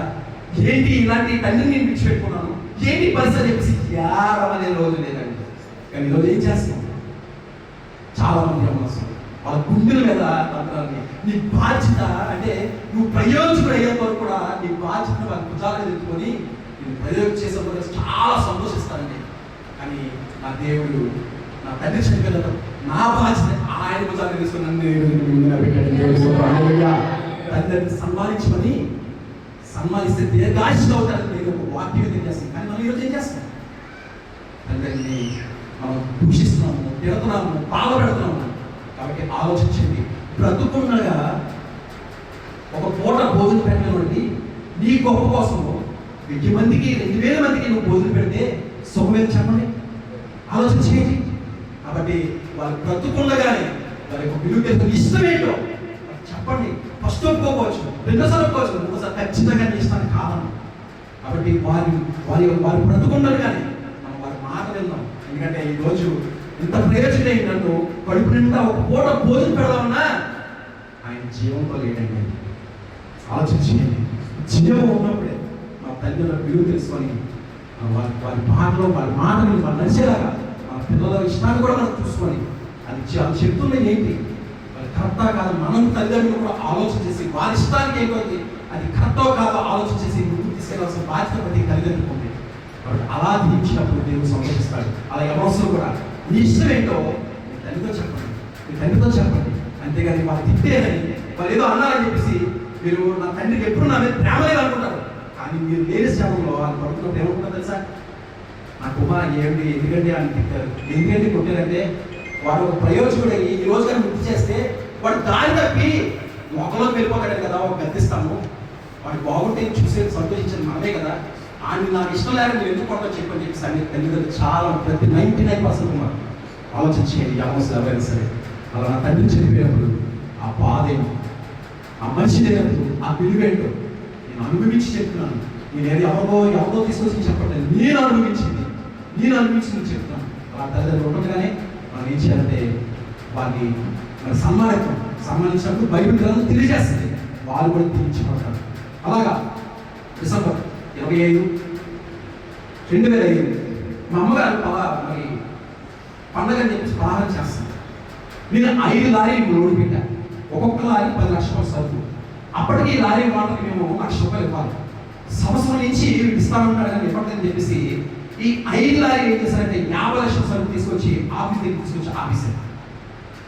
ఏంటి ఇలాంటి తండ్రిని నేను విడిచిపెట్టుకున్నాను, ఏంటి పరిస్థితి చెప్పేసి ఏడవనే రోజు లేదండి. కానీ ఈరోజు ఏం చేస్తాం, చాలా మంది అవసరం వాళ్ళ గుండెల మీద తంత్రాన్ని నీ బాధ్యత అంటే నువ్వు ప్రయోజకుడు అయ్యేంత వరకు కూడా నీ బాధ్యతను వాళ్ళ భుజాలను ఎదుర్కొని నేను ప్రయోగం చేసేప్పుడు చాలా సంతోషిస్తానండి. కానీ నా దేవుడు నా తండ్రి చనిపోయిన నా బాధ్యత ఆయన భుజాలను తీసుకుని తండ్రిని సన్మానించమని సన్మానిస్తే దీర్ఘాయుష్గా అవుతారని నేను ఒక వాక్యం తెలియజేస్తాను. కానీ మనం ఈరోజు ఏం చేస్తాం, తండ్రిని మనం దూషిస్తున్నాము, తిడుతున్నాము, బాధపెడుతున్నాము. కాబట్టి ఆలోచించండి, బ్రతుకుండగా ఒక పూట భోజనం పెట్టినటువంటి నీ గొప్ప కోసము 1000 మందికి 2000 మందికి నువ్వు భోజనం పెడితే సుఖమేది చెప్పండి, ఆలోచన చేయండి. కాబట్టి వాళ్ళు బ్రతుకుండగానే వారి యొక్క విలువ తెలుసు, ఇష్టం ఏంటో చెప్పండి. ఫస్ట్ ఒప్పుకోవచ్చు, రెండోసారి ఒప్పుకోవచ్చు, మూడోసారి ఖచ్చితంగా నీ ఇష్టాన్ని కాదను. కాబట్టి వారి బ్రతుకుండగానే మనం వారి మాట విన్నాం. ఎందుకంటే ఈరోజు ఇంత ప్రయోజనం ఏంటంటూ కడుపు నిండా ఒక పూట భోజనం పెడదామన్నా ఆయన జీవంతో లేదండి. ఆలోచించేయండి, జీవం ఉన్నప్పుడే మా తల్లిదండ్రుల విలువ తెలుసుకొని వారి మాటలు వాళ్ళు నడిచేలాగా మన పిల్లల ఇష్టాన్ని కూడా మనం చూసుకొని అది చెప్తున్నది ఏంటి, అది కరెక్టా కాదు, మనం తల్లిదండ్రులు కూడా ఆలోచన చేసి వారి ఇష్టానికి ఏంటంటే అది కరెక్టో కాదో ఆలోచన చేసి ముందుకు తీసుకెళ్ళాల్సిన బాధ్యత ప్రతి తల్లిదండ్రులకు ఉంది. కాబట్టి అలా దీవించినప్పుడు దేవుడు సంతోషిస్తాడు. అలా ఎవరొస్తారు కూడా నీ ఇష్టం ఏంటో మీ తండ్రితో చెప్పండి, మీ తండ్రితో చెప్పండి. అంతేగాని వాళ్ళు తిట్టేదని వాళ్ళు ఏదో అన్నారని చెప్పేసి మీరు నా తండ్రికి ఎప్పుడు నా మీద ప్రేమ లేదు అనుకుంటారు. కానీ మీరు లేని శ్రమంలో వాళ్ళు పడుతున్నప్పుడు ఏమనుకుంటారు తెలుసా, నా కుమార్ ఏమిటి ఎందుకంటే అని తిట్టారు, ఎందుకంటే కొట్టారంటే వాడు ఒక ప్రయోజకుడు ఈ రోజు కానీ గుర్తు చేస్తే వాడు దారి తప్పి మొక్కలోకి వెళ్ళిపోతాడు కదా, ఒక గద్దిస్తాము వాడు బాగుంటే చూసే సంతోషించాను మనమే కదా, ఆయన నాకు ఇష్టం లేక మీరు ఎందుకు కొట్టో చెప్పని చెప్పేసి అన్ని తల్లిదండ్రులు చాలా ప్రతి 99% ఉన్నారు. ఆలోచించేయండి, అవసరం ఎవరైనా సరే. అలా నా తండ్రి చనిపోయినప్పుడు ఆ బాధ ఏంటో, ఆ మనిషి లేనప్పుడు ఆ విలువేంటో నేను అనుభవించి చెప్తున్నాను. నేను ఎవరో తీసుకొచ్చి చెప్పట్లేదు, నేను అనుభవించింది చెప్తున్నాను. ఆ తల్లిదండ్రులు ఉండగానే మనం ఏం చేయాలంటే వారిని మరి సన్మానించినప్పుడు బైబిల్ గ్రంథం తెలియజేస్తుంది, వాళ్ళు కూడా తీర్చిపడతారు. అలాగా డిసెంబర్ 25, 2005 మా అమ్మగారు మరి పండగ అని చెప్పేసి పలహారం చేస్తాను. నేను 5 లారీలు లోడ్ పెట్టా, ఒక్కొక్క లారీ 10 లక్షల సరుకు. అప్పటికి ఈ లారీ మాటకి మేము ₹1,00,000 ఇవ్వాలి. సంవత్సరం నుంచి ఇస్తామంటారు కానీ ఇవ్వట్లేదని చెప్పేసి ఈ 5 లారీలు ఏం చేశారంటే 50 లక్షల సరుకు తీసుకొచ్చి ఆఫీస్ దగ్గర తీసుకొచ్చి ఆఫీసర్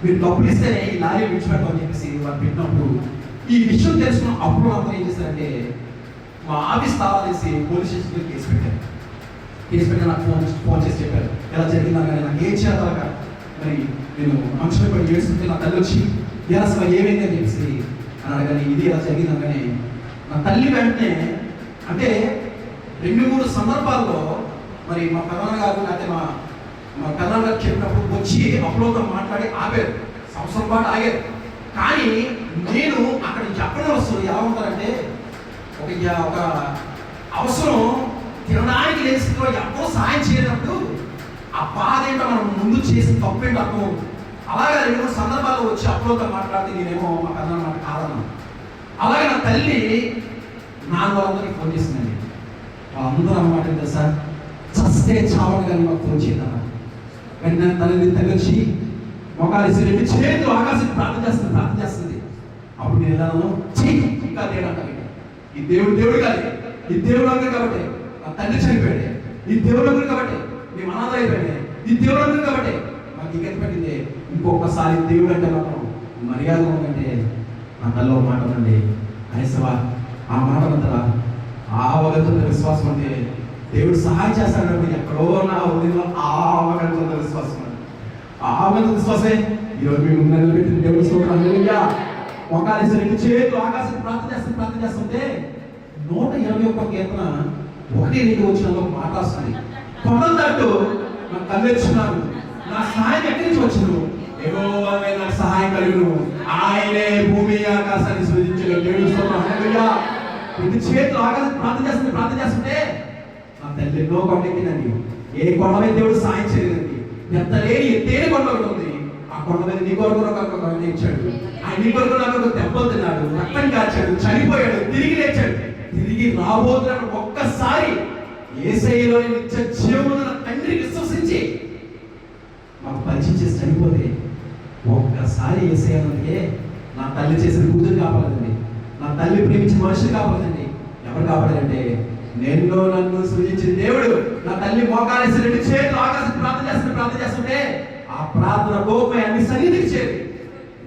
మీరు డబ్బులు ఇస్తేనే ఈ లారీ విడిచిపెడతామని చెప్పేసి వాళ్ళు పెట్టినప్పుడు ఈ విషయం తెలుసుకున్న అప్పుడు అందరూ ఏం చేశారంటే మా ఆఫీస్ తాళాలేసి పోలీస్ స్టేషన్కి కేసు పెట్టి నాకు ఫోన్ చేసి చెప్పారు ఎలా జరిగిందా కానీ నాకు ఏం చేయాలగా మరి నేను మనుషులు పడి ఏడుస్తుంటే నా తల్లి వచ్చి అసలు ఏమైంది అని చెప్పేసి అని అడగాని ఇది ఎలా జరిగిందా కానీ నా తల్లి వెంటనే అంటే 2-3 సందర్భాల్లో మరి మా ప్రధాన గారు లేకపోతే మా ప్రధాన గారు చెప్పినప్పుడు వచ్చి అప్పులో మాట్లాడి ఆగారు, సంవత్సరం పాటు ఆగారు. కానీ నేను అక్కడ చెప్పడం వస్తుంది ఎలా ఉంటారంటే ఒక అవసరం తినడానికి లేని స్థితిలో ఎంతో సాయం చేయనప్పుడు ఆ బాధ ఏంటో మనం ముందు చేసిన తప్పేంటో అర్థం. అలాగే 2-3 సందర్భాల్లో వచ్చి అప్పులోతో మాట్లాడితే నేనేమో మా ప్రధాన మాట కాదన్నాను. అలాగే నా తల్లి నాన్న వాళ్ళందరికీ ఫోన్ చేసిందండి. వాళ్ళందరూ అన్నమాట ఏంటో సార్ చస్తే చావని కానీ మాకు ఫోన్ చేద్దాం. వెంటనే తల్లి వచ్చి మొకాలేసి 2 చేతులు ఆకాశం ప్రార్థన చేస్తుంది. అప్పుడు నేను వెళ్ళాను చెయ్యి ఇంకా దేవుడు అంటాను, ఈ దేవుడు కాదు ఈ దేవుడు అందరు కాబట్టి నా తండ్రి చనిపోయాడు, ఈ దేవుడు అందరు కాబట్టి మేము అనాథ అయిపోయాడు, ఈ దేవుడు అందరు కాబట్టి మాకు ఇంకెంత పెట్టింది. ఇంకొకసారి దేవుడు అంటే మాత్రం మర్యాద ఉందంటే నా తల్లో మాట ఉందండి. అయిసవా ఆ మాట అంతా ఆవగలుగుతున్న విశ్వాసం అంటే దేవుడు సహాయం చేస్తాడు. ఎక్కడో నా హృదయంలో ఆవగలుగుతున్న విశ్వాసం, ఆవగలుగుతున్న విశ్వాసమే ఈరోజు మేము నిలబెట్టిన దేవుడు స్తోత్రం. ఒకసారి రెండు చేతులు ఆకాశం ప్రార్థన చేస్తుంటే 121 కీర్తన 1-2 వచ్చిన మాట వస్తుంది. కొండంతట్టు నా కళ్ళెచ్చున్నాను, నా సహాయం ఎక్కడి నుంచి వచ్చును, యెహోవా నాకు సహాయం కలుగును, ఆయనే భూమి ఆకాశాన్ని సృజించిన దేవుడు స్తోత్రం. హల్లెలూయా. రెండు చేతులు ఆకాశం ప్రార్థన చేస్తుంటే నా తల్లి ఎన్నో కొండెక్కిందండి. ఏ కొండ మీద దేవుడు సాయం చేయలేదండి. ఎత్తలేని ఎత్తేని కొండ ఒకటి ఉంది. ఆ కొండ మీద నీ కొరకు ఒక ఇచ్చాడు. ఆయన నీ కొరకు నాకు దెబ్బలు తిన్నాడు, రక్తం కాచాడు, చనిపోయాడు, తిరిగి లేచాడు, తిరిగి రాబోతున్నాడు. ఒక్కసారి యేసయ్యలోని నిత్య జీవమును నా తండ్రి విశ్వసించి మాకు పరిచయం చేసి చనిపోతే ఒక్కసారి యేసయ్యనంటే నా తల్లి చేసిన పూజలు కాపాడదండి, నా తల్లి ప్రేమించిన మనుషులు కాపాడదండి. ఎవరు కాపాడాలంటే నేను నన్ను సృజించిన దేవుడు. నా తల్లి మోకాలేసి రెండు చేతులు ఆకాశం ప్రార్థన చేస్తుంటే ఆ ప్రార్థన గోపై అన్ని సన్నిధికి చేరి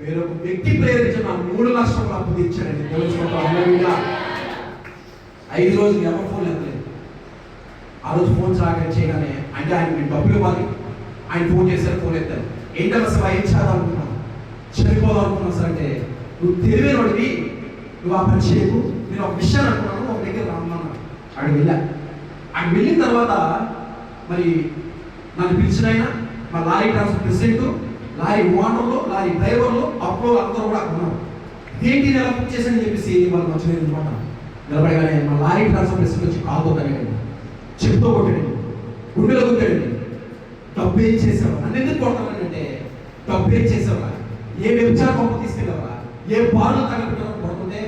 వేరొక వ్యక్తి ప్రేరించిన 3 లక్షల అప్పు ఇచ్చాడండి. దేవుడు 5 రోజులు ఎవరు ఫోన్ ఎత్తలేదు. ఆ రోజు ఫోన్ చేయగానే అంటే ఆయన మేము డబ్బులు ఇవ్వాలి, ఆయన ఫోన్ చేశారు, ఫోన్ ఎత్తారు. ఏంటన్నా సార్ ఏం చేయాలనుకున్నాను, చనిపోదాం అనుకున్నాను సార్ అంటే నువ్వు తెలివైన వాడివి, నువ్వు ఆ పని చేయకు, నేను ఒక విషయాన్ని అనుకున్నాను, ఒక దగ్గర రమ్మన్నాను. అక్కడికి వెళ్ళిన తర్వాత మరి నన్ను పిలిచిన ఆయన మా లారీ ట్రాన్స్పోర్ట్ ప్రెసిడెంట్, లారీ ఓనర్లు, లారీ డ్రైవర్లు, అప్పుడు అందరూ కూడా అక్కడ ఉన్నారు. ఏంటి నెల బుక్ చేశానని చెప్పేసి వాళ్ళు మంచిగా అనమాట. నిలబడగానే మా లారీ ట్రాన్స్పోర్ట్ ప్రెసిడెంట్ వచ్చి కాల్ కొట్టాడండి, చెప్తూ కొట్టాడండి, గుండెలో కొట్టాడండి. డబ్బు ఏం చేసావా, నన్ను ఎందుకు కొడతానంటే డబ్బు ఏం చేసావా, ఏ వ్యభిచార పంపు తీసుకెళ్ళవా, ఏ బారులు తగ్గబెట్టాలని కొడుతుంటే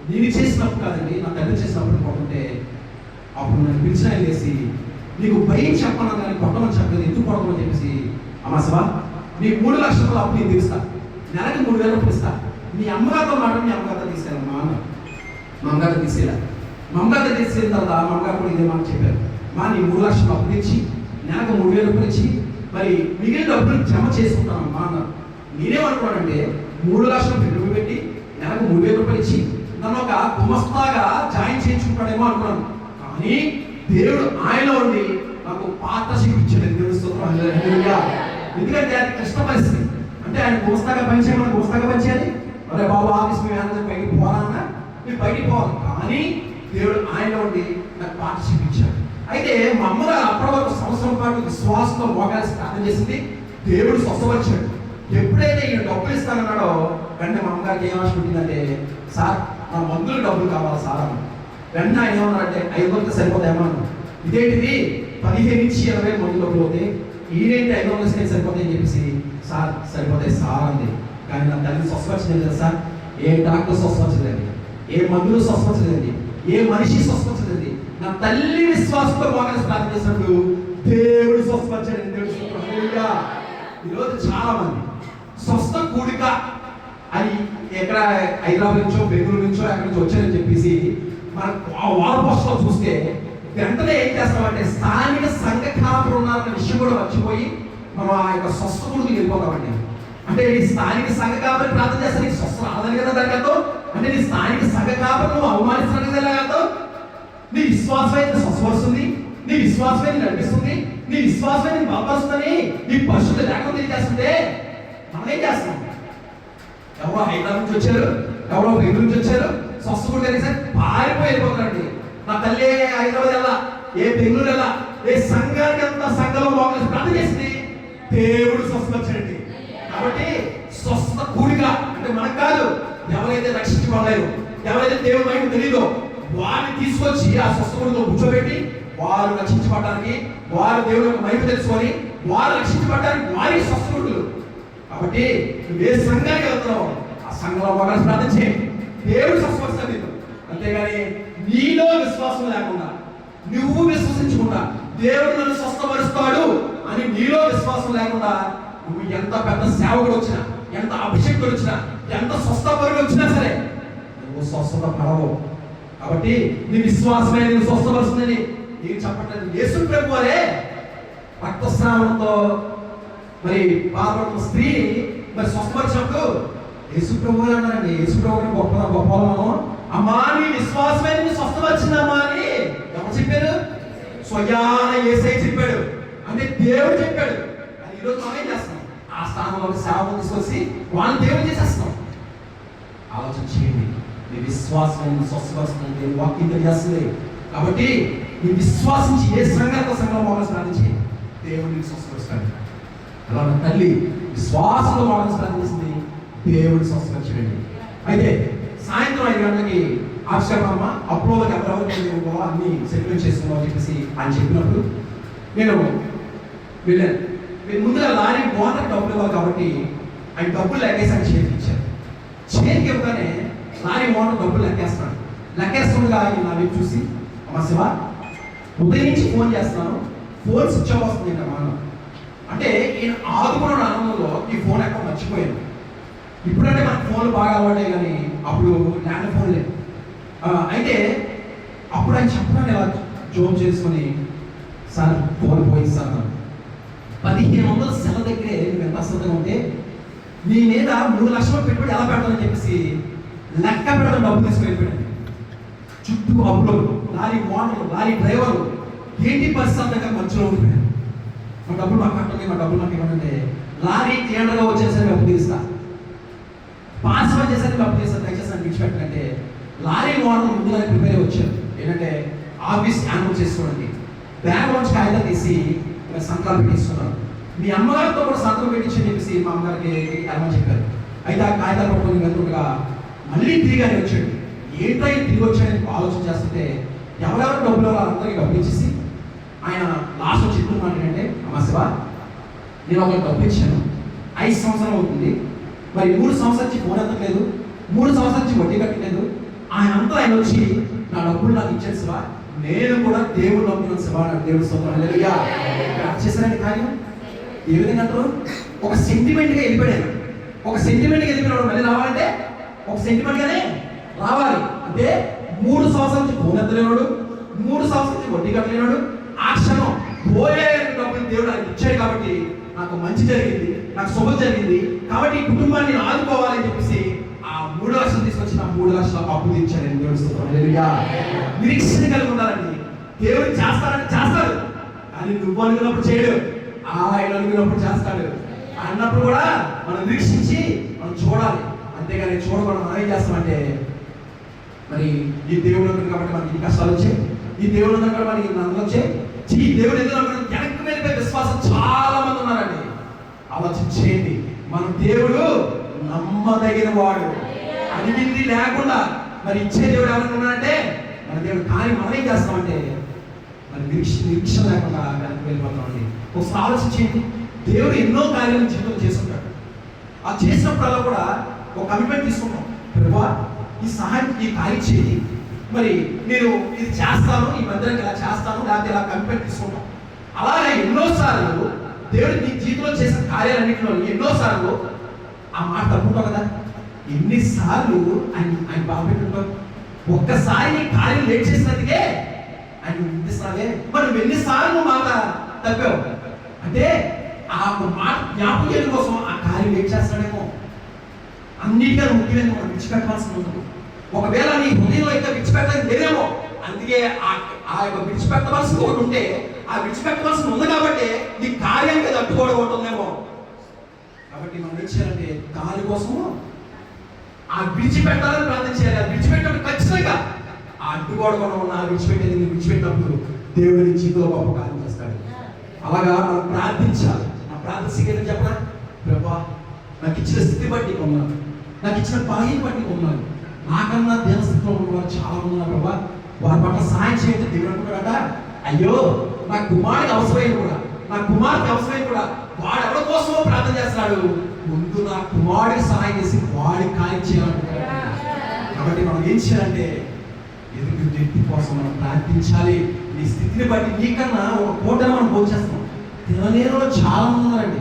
నేను చేసినప్పుడు కాదండి, నా తండ్రి చేసినప్పుడు కొడుతుంటే అప్పుడు నన్ను పిలిచిన ఆయన వేసి నీకు భయం చెప్పను కానీ కొట్టమని చెప్పలేదు, ఎందుకు కొడతామని చెప్పేసి అమ్మాసవా నీ 3 లక్షల అప్పు నేను తీరుస్తా, నెలకి 3,000 రూపాయలు ఇస్తా, మీ అమ్మగారితో మాట మీ అమ్మగారితో తీసుకెళ్ళాను. మా అమ్మగారితో తీసుకెళ్ళా. మా అమ్మగారితో తీసుకెళ్ళిన తర్వాత మా అమ్మగారు కూడా ఇదే మాట చెప్పారు, మా నీ 3 లక్షలు అప్పు ఇచ్చి నెలకు 3,000 రూపాయలు ఇచ్చి మరి మిగిలిన డబ్బులు జమ చేసుకుంటాను అమ్మా అన్నారు. నేనేమనుకున్నానంటే 3 లక్షలు పెట్టుబడి పెట్టి నెలకు 3,000 రూపాయలు ఇచ్చి నన్ను ఒక గుమస్తాగా జాయిన్ చేయించుకుంటాడేమో అనుకున్నాను. కానీ దేవుడు ఆయన ఉండి నాకు పార్ట్నర్షిప్ ఇచ్చాడు. దేవుడు స్తోత్రం. హల్లెలూయా. ఎందుకంటే అది కష్ట పరిస్థితి. అంటే ఆయన గుమస్తాగా పనిచేయమని గుమస్తాగా పనిచేయాలి. అరే బాబు ఆఫీస్ మీ మేనేజర్ బయటికి పోవాలన్నా మీరు బయటికి పోవాలి. కానీ దేవుడు ఆయన ఉండి నాకు పార్ట్నర్షిప్ ఇచ్చాడు. అయితే మా అమ్మగారు అప్పటి వరకు సంవత్సరం పాటు విశ్వాసంతో మోకాల్సి ప్రార్థన చేసింది. దేవుడు స్వస్థపరిచాడు. ఎప్పుడైతే ఈయన డబ్బులు ఇస్తానన్నాడో వెంటనే మా అమ్మగారికి ఏం ఆశ పుట్టిందంటే సార్ నా మందులు డబ్బులు కావాలి సార్ అన్న. వెంటనే ఆయన ఏమన్నారంటే 500 సరిపోతాయేమన్నా, ఇదేంటిది 15 నుంచి 20 మందులు డబ్బులు అవుతాయి, ఈయనేంటి 500 సరిపోతాయని చెప్పేసి సార్ సరిపోతాయి సార్ అంది. కానీ నా తల్లి స్వస్థపరచలేదు కదా సార్, ఏ డాక్టర్ స్వస్థపరచలేదండి, ఏ మందులు స్వస్థపరచలేదండి, ఏ మనిషి స్వస్థపరచలేదండి. నా తల్లి విశ్వాసంతో మోకాల్సి ప్రార్థన చేసినప్పుడు దేవుడు స్వస్థపరిచాడు. దేవుడు స్వస్థపరిచాడు. ఈరోజు చాలా మంది స్వస్థ కూడిక అని ఎక్కడ హైదరాబాద్ నుంచో బెంగళూరు నుంచో ఎక్కడి నుంచి వచ్చారని చెప్పేసి మనం వాల్ పోస్ట్లో చూస్తే వెంటనే ఏం చేస్తామంటే స్థానిక సంఘ కాపులు ఉన్నారన్న విషయం కూడా మర్చిపోయి మనం ఆ యొక్క స్వస్థ కూడికి వెళ్ళిపోతామండి. అంటే నీ స్థానిక సంఘ కాపుని ప్రార్థన చేస్తే నీకు స్వస్థ రాదని కదా దాని అర్థం. అంటే నీ స్థానిక సంఘ కాపును నువ్వు అవమానిస్తున్నది కదా అర్థం. నీ విశ్వాసమే స్వస్థపరుస్తుంది, నీ విశ్వాసమే నడిపిస్తుంది, నీ విశ్వాసమే నీ బలపరుస్తుందని నీ పరిశుద్ధ లేఖనం తెలియజేస్తుంటే మనం ఏం చేస్తాం? ఎవరో హైదరాబాద్ నుంచి వచ్చారు, ఎవరో బెంగళూరు నుంచి వచ్చారు, స్వస్థపడి కలిసి పారిపోయి వెళ్ళిపోతారండి. నా తల్లి హైదరాబాద్ ఎలా, ఏ బెంగళూరు ఎలా, ఏ సంఘానికి అంత సంఘంలో మోకాల్సి ప్రార్థన చేసింది, దేవుడు స్వస్థపరిచాడండి. కాబట్టి స్వస్థ కూడిక అంటే మనకు కాదు, ఎవరైతే రక్షించబడలేరు, ఎవరైతే దేవుడు మనకు తెలియదో వారిని తీసుకొచ్చి ఆ స్వస్థ కూడికలో కూర్చోబెట్టి వారు రక్షించబడడానికి, వారు దేవుడు యొక్క మహిమ తెలుసుకొని వారు రక్షించబడడానికి వారికి స్వస్థ కూడికలు. కాబట్టి నువ్వు ఏ సంఘానికి వెళ్తున్నావు ఆ సంఘంలో మోకాల్సి ప్రార్థన చేయి, దేవుడు స్వస్థపరుస్తాడు నీకు. అంతేగాని నీలో విశ్వాసం లేకుండా, నువ్వు విశ్వసించకుండా దేవుడు నన్ను స్వస్థపరుస్తాడు అని నీలో విశ్వాసం లేకుండా నువ్వు ఎంత పెద్ద సేవకుడు వచ్చినా, ఎంత అభిషేకుడు వచ్చినా, ఎంత స్వస్థపరుడు వచ్చినా సరే నువ్వు స్వస్థత పడవు. కాబట్టి నీ విశ్వాసమే నేను స్వస్థపరుస్తుందని నీకు చెప్పట్లేదు. యేసు ప్రభు వారే రక్తస్రావంతో మరి బాధపడుతున్న స్త్రీని మరి స్వస్థపరిచినప్పుడు యేసు ప్రభు అన్నారండి. యేసు ప్రభు గొప్ప అమ్మా నీ విశ్వాసమే నేను స్వస్థపరిచిందమ్మా అని ఎవరు చెప్పారు? స్వయాన యేసయ్య చెప్పాడు, అంటే దేవుడు చెప్పాడు. కానీ ఈరోజు మనం ఏం చేస్తాం? ఆ స్థానంలో సేవను తీసుకొచ్చి వాళ్ళని దేవుడు చేసేస్తాం. ఆలోచన చేయండి. నీ విశ్వాసం స్వస్థపరుస్తుంది, వాక్యం తెలియజేస్తుంది. కాబట్టి నీ విశ్వాసించి ఏ సంఘంలో మోడల్స్ ప్రార్థించి దేవుడిని స్వస్థపరుస్తాడు. అలా తల్లి విశ్వాసంలో మోడల్స్ ప్రార్థించింది, దేవుడిని స్వస్థపరచండి. అయితే సాయంత్రం 5 గంటలకి ఆశ్చర్యమ్మ అప్లోకి ఎవరెవరు అన్ని సెటిల్మెంట్ చేసుకున్నాం అని చెప్పేసి ఆయన చెప్పినప్పుడు నేను వెళ్ళాను. ముందుగా లారీ ఓనర్ డబ్బులు ఇవ్వాలి కాబట్టి ఆయన డబ్బులు లెక్కేసి ఆయన చేతికి ఇచ్చారు. చేతికి ఇవ్వగానే లారీ ఓనర్ డబ్బులు లెక్కేస్తున్నాడు. లెక్కేస్తుండగా ఆయన నా వైపు చూసి, అమ్మ శివ, ఉదయం నుంచి ఫోన్ చేస్తున్నాను, ఫోన్ స్విచ్ ఆఫ్ వస్తుంది అమ్మా అంటే ఈయన ఆదుకున్న ఆనందంలో ఈ ఫోన్ ఎక్కడ మర్చిపోయాను. ఇప్పుడంటే మనకు ఫోన్లు బాగా అలవాటే, కానీ అప్పుడు ల్యాండ్ ఫోన్ లేదు. అయితే అప్పుడు ఆయన చెప్పడానికి ఇలా జోన్ చేసుకొని, సార్ ఫోన్ పోయింది సార్, 1500 సెల దగ్గరే నువ్వు ఎంత అశ్రద్ధంగా ఉంటే నీ మీద 3 లక్షలు పెట్టుబడి ఎలా పెడతానని చెప్పేసి లెక్క పెడతాను డబ్బులు తీసుకుని వెళ్ళిపోయాడు. చుట్టూ అప్పులు, లారీ ఓనర్లు, లారీ డ్రైవర్లు, ఏంటి పరిస్థితి దగ్గర మధ్యలో ఉండిపోయాడు. మా డబ్బులు మాకు కట్టండి, మా డబ్బులు మాకు ఇవ్వండి. లారీ క్లియర్గా వచ్చేసరికి అప్పు తీస్తా, పాస్వర్డ్ చేసరికి అప్పు తీస్తా, దయచేసి అని విడిచిపెట్టంటే లారీ ఓనర్లు ముందుగానే ప్రిపేర్ అయ్యి వచ్చారు. ఏంటంటే ఆఫీస్ యాన్యువల్ చేసుకోవడానికి బ్యాగ్ నుంచి కాగితం తీసి సంతకాలు పెట్టిస్తున్నారు. మీ అమ్మగారితో కూడా సంతకం పెట్టించని చెప్పేసి మా అమ్మగారికి వెళ్ళమని చెప్పారు. అయితే ఆ కాగితాలు పట్టుకొని వెళ్తుండగా మళ్ళీ తిరిగి ఆయన వచ్చాడు. ఏంటో తిరిగి వచ్చాడని ఆలోచన చేస్తుంటే ఎవరెవరు డబ్బులు అందరికీ డబ్బులు ఇచ్చేసి ఆయన లాస్ట్ వచ్చి ఎప్పుడు మాట్లాడంటే, అమ్మ శివ, నేను ఒక డబ్బు ఇచ్చాను, 5 సంవత్సరాలు అవుతుంది, మరి 3 సంవత్సరాల నుంచి ఫోన్ ఎత్తలేదు, 3 సంవత్సరాల నుంచి వడ్డీ కట్టలేదు. ఆయన వచ్చి నా డబ్బులు నాకు ఇచ్చాడు శివ, నేను కూడా దేవుడు నమ్ముతున్నాను శివ, నాకు దేవుడు స్తోత్రం చేశానండి. కానీ ఏ విధంగా అంటారు? ఒక సెంటిమెంట్గా వెళ్ళిపోయాడు. ఒక సెంటిమెంట్గా వెళ్ళిపోయినాడు. మళ్ళీ రావాలంటే ఒక సెంటిమెంట్గానే రావాలి. అంటే 3 సంవత్సరాల నుంచి ఫోన్ ఎత్తలేనాడు, 3 సంవత్సరాల నుంచి వడ్డీ కట్టలేనాడు. ఆ క్షణం పోయే డబ్బులు దేవుడు ఆయన ఇచ్చాడు కాబట్టి నాకు మంచి జరిగింది, నాకు శుభం జరిగింది, కాబట్టి ఈ కుటుంబాన్ని నేను ఆదుకోవాలని చెప్పేసి ఆ 3 లక్షలు తీసుకొచ్చి నా 3 లక్షల అప్పు తీర్చాడు. దేవుడు స్తోత్రం. నిరీక్షణ కలిగి ఉండాలండి. దేవుడు చేస్తాడంటే చేస్తాడు, కానీ నువ్వు అనుకున్నప్పుడు చేయడు, ఆయన అనుకున్నప్పుడు చేస్తాడు. అన్నప్పుడు కూడా మనం నిరీక్షించి మనం చూడాలి. అంతేగాని చూడకుండా మనం ఏం చేస్తామంటే, మరి ఈ దేవుడు ఉన్నాడు కాబట్టి మనకి ఈ కష్టాలు వచ్చాయి, ఈ దేవుడు ఉన్నాడు కాబట్టి మనకి నందలు వచ్చాయి, ఈ దేవుడు ఎందుకు వెనక్కి వెళ్ళిపోయే విశ్వాసం చాలా మంది ఉన్నారండి. ఆలోచన చేయండి. మన దేవుడు నమ్మదగిన వాడు. అడిగింది లేకుండా మరి ఇచ్చే దేవుడు ఎవరైనా ఉన్నాడంటే మన దేవుడు. కానీ మనం ఏం చేస్తామంటే మరి నిరీక్షణ లేకుండా వెనక్కి వెళ్ళిపోతామండి. ఒకసారి ఆలోచించేయండి. దేవుడు ఎన్నో కార్యాలను జీవితంలో చేస్తుంటాడు. ఆ చేసినప్పుడల్లా కూడా ఒక కమిట్మెంట్ తీసుకుంటాం. ప్రభువా, ఈ సహాయం, ఈ కార్యం చేయి, మరి నేను ఇది చేస్తాను, ఈ మందిరానికి ఇలా చేస్తాను, లేకపోతే ఇలా కమిట్మెంట్ తీసుకుంటాం. అలాగే ఎన్నోసార్లు దేవుడు నీ జీవితంలో చేసిన కార్యాలన్నింటిలో ఎన్నోసార్లు ఆ మాట తప్పుకుంటావు కదా. ఎన్నిసార్లు ఆయన బాగుపెట్టుంటావు. ఒక్కసారి నీ కార్యం లేట్ చేసినందుకే ఆయన వినిపిస్తావే, మరి నువ్వు ఎన్నిసార్లు మాట తప్పావు అంటే ఆ మాట జ్ఞాపకం కోసం ఆ కార్యం లేట్ చేస్తాడేమో. అన్నిటికీ ముఖ్యమైన మనం విడిచిపెట్టాల్సి ఉంటుంది. ఒకవేళ నీ హృదయంలో అయితే విడిచిపెట్టడం లేదేమో, అందుకే ఆ యొక్క విడిచిపెట్టవలసింది ఒకటి ఉంటే ఆ విడిచిపెట్టవలసింది ఉంది కాబట్టి నీ కార్యానికి అడ్డుకోవడం ఉంటుందేమో. కాబట్టి మనం ఏం చేయాలంటే దాని కోసము ఆ విడిచిపెట్టాలని ప్రార్థన చేయాలి. ఆ విడిచిపెట్టినప్పుడు ఖచ్చితంగా ఆ అడ్డుకోవడం ఉన్న ఆ విడిచిపెట్టినప్పుడు దేవుడు నీ జీవితంలో గొప్ప కార్యం చేస్తాడు. అలాగా మనం ప్రార్థించాలి. నా ప్రార్థన సీక్రెట్ చెప్పనా? ప్రభా, నాకు ఇచ్చిన స్థితి బట్టి ఉన్నాను, నాకు ఇచ్చిన పాయి బట్టి ఉన్నాను, నాకన్నా దేవస్థితిలో ఉన్న వారు చాలా ఉన్నారు ప్రభా, వారి పట్ల సహాయం చేయండి. దేవుడు అనుకుంటాడట, అయ్యో నా కుమారుడికి అవసరమైన కూడా, నా కుమార్తెకి అవసరమైన కూడా వాడు ఎవరి కోసమో ప్రార్థన చేస్తున్నాడు, ముందు నా కుమారుడికి సహాయం చేసి వాడికి కార్యం చేయాలనుకుంటాడు. కాబట్టి మనం ఏం చేయాలంటే ఎదుటి వ్యక్తి కోసం మనం ప్రార్థించాలి. నీ స్థితిని బట్టి నీకన్నా ఒక పూట మనం భోజేస్తాం. తినలేని చాలా మంది ఉన్నారండి.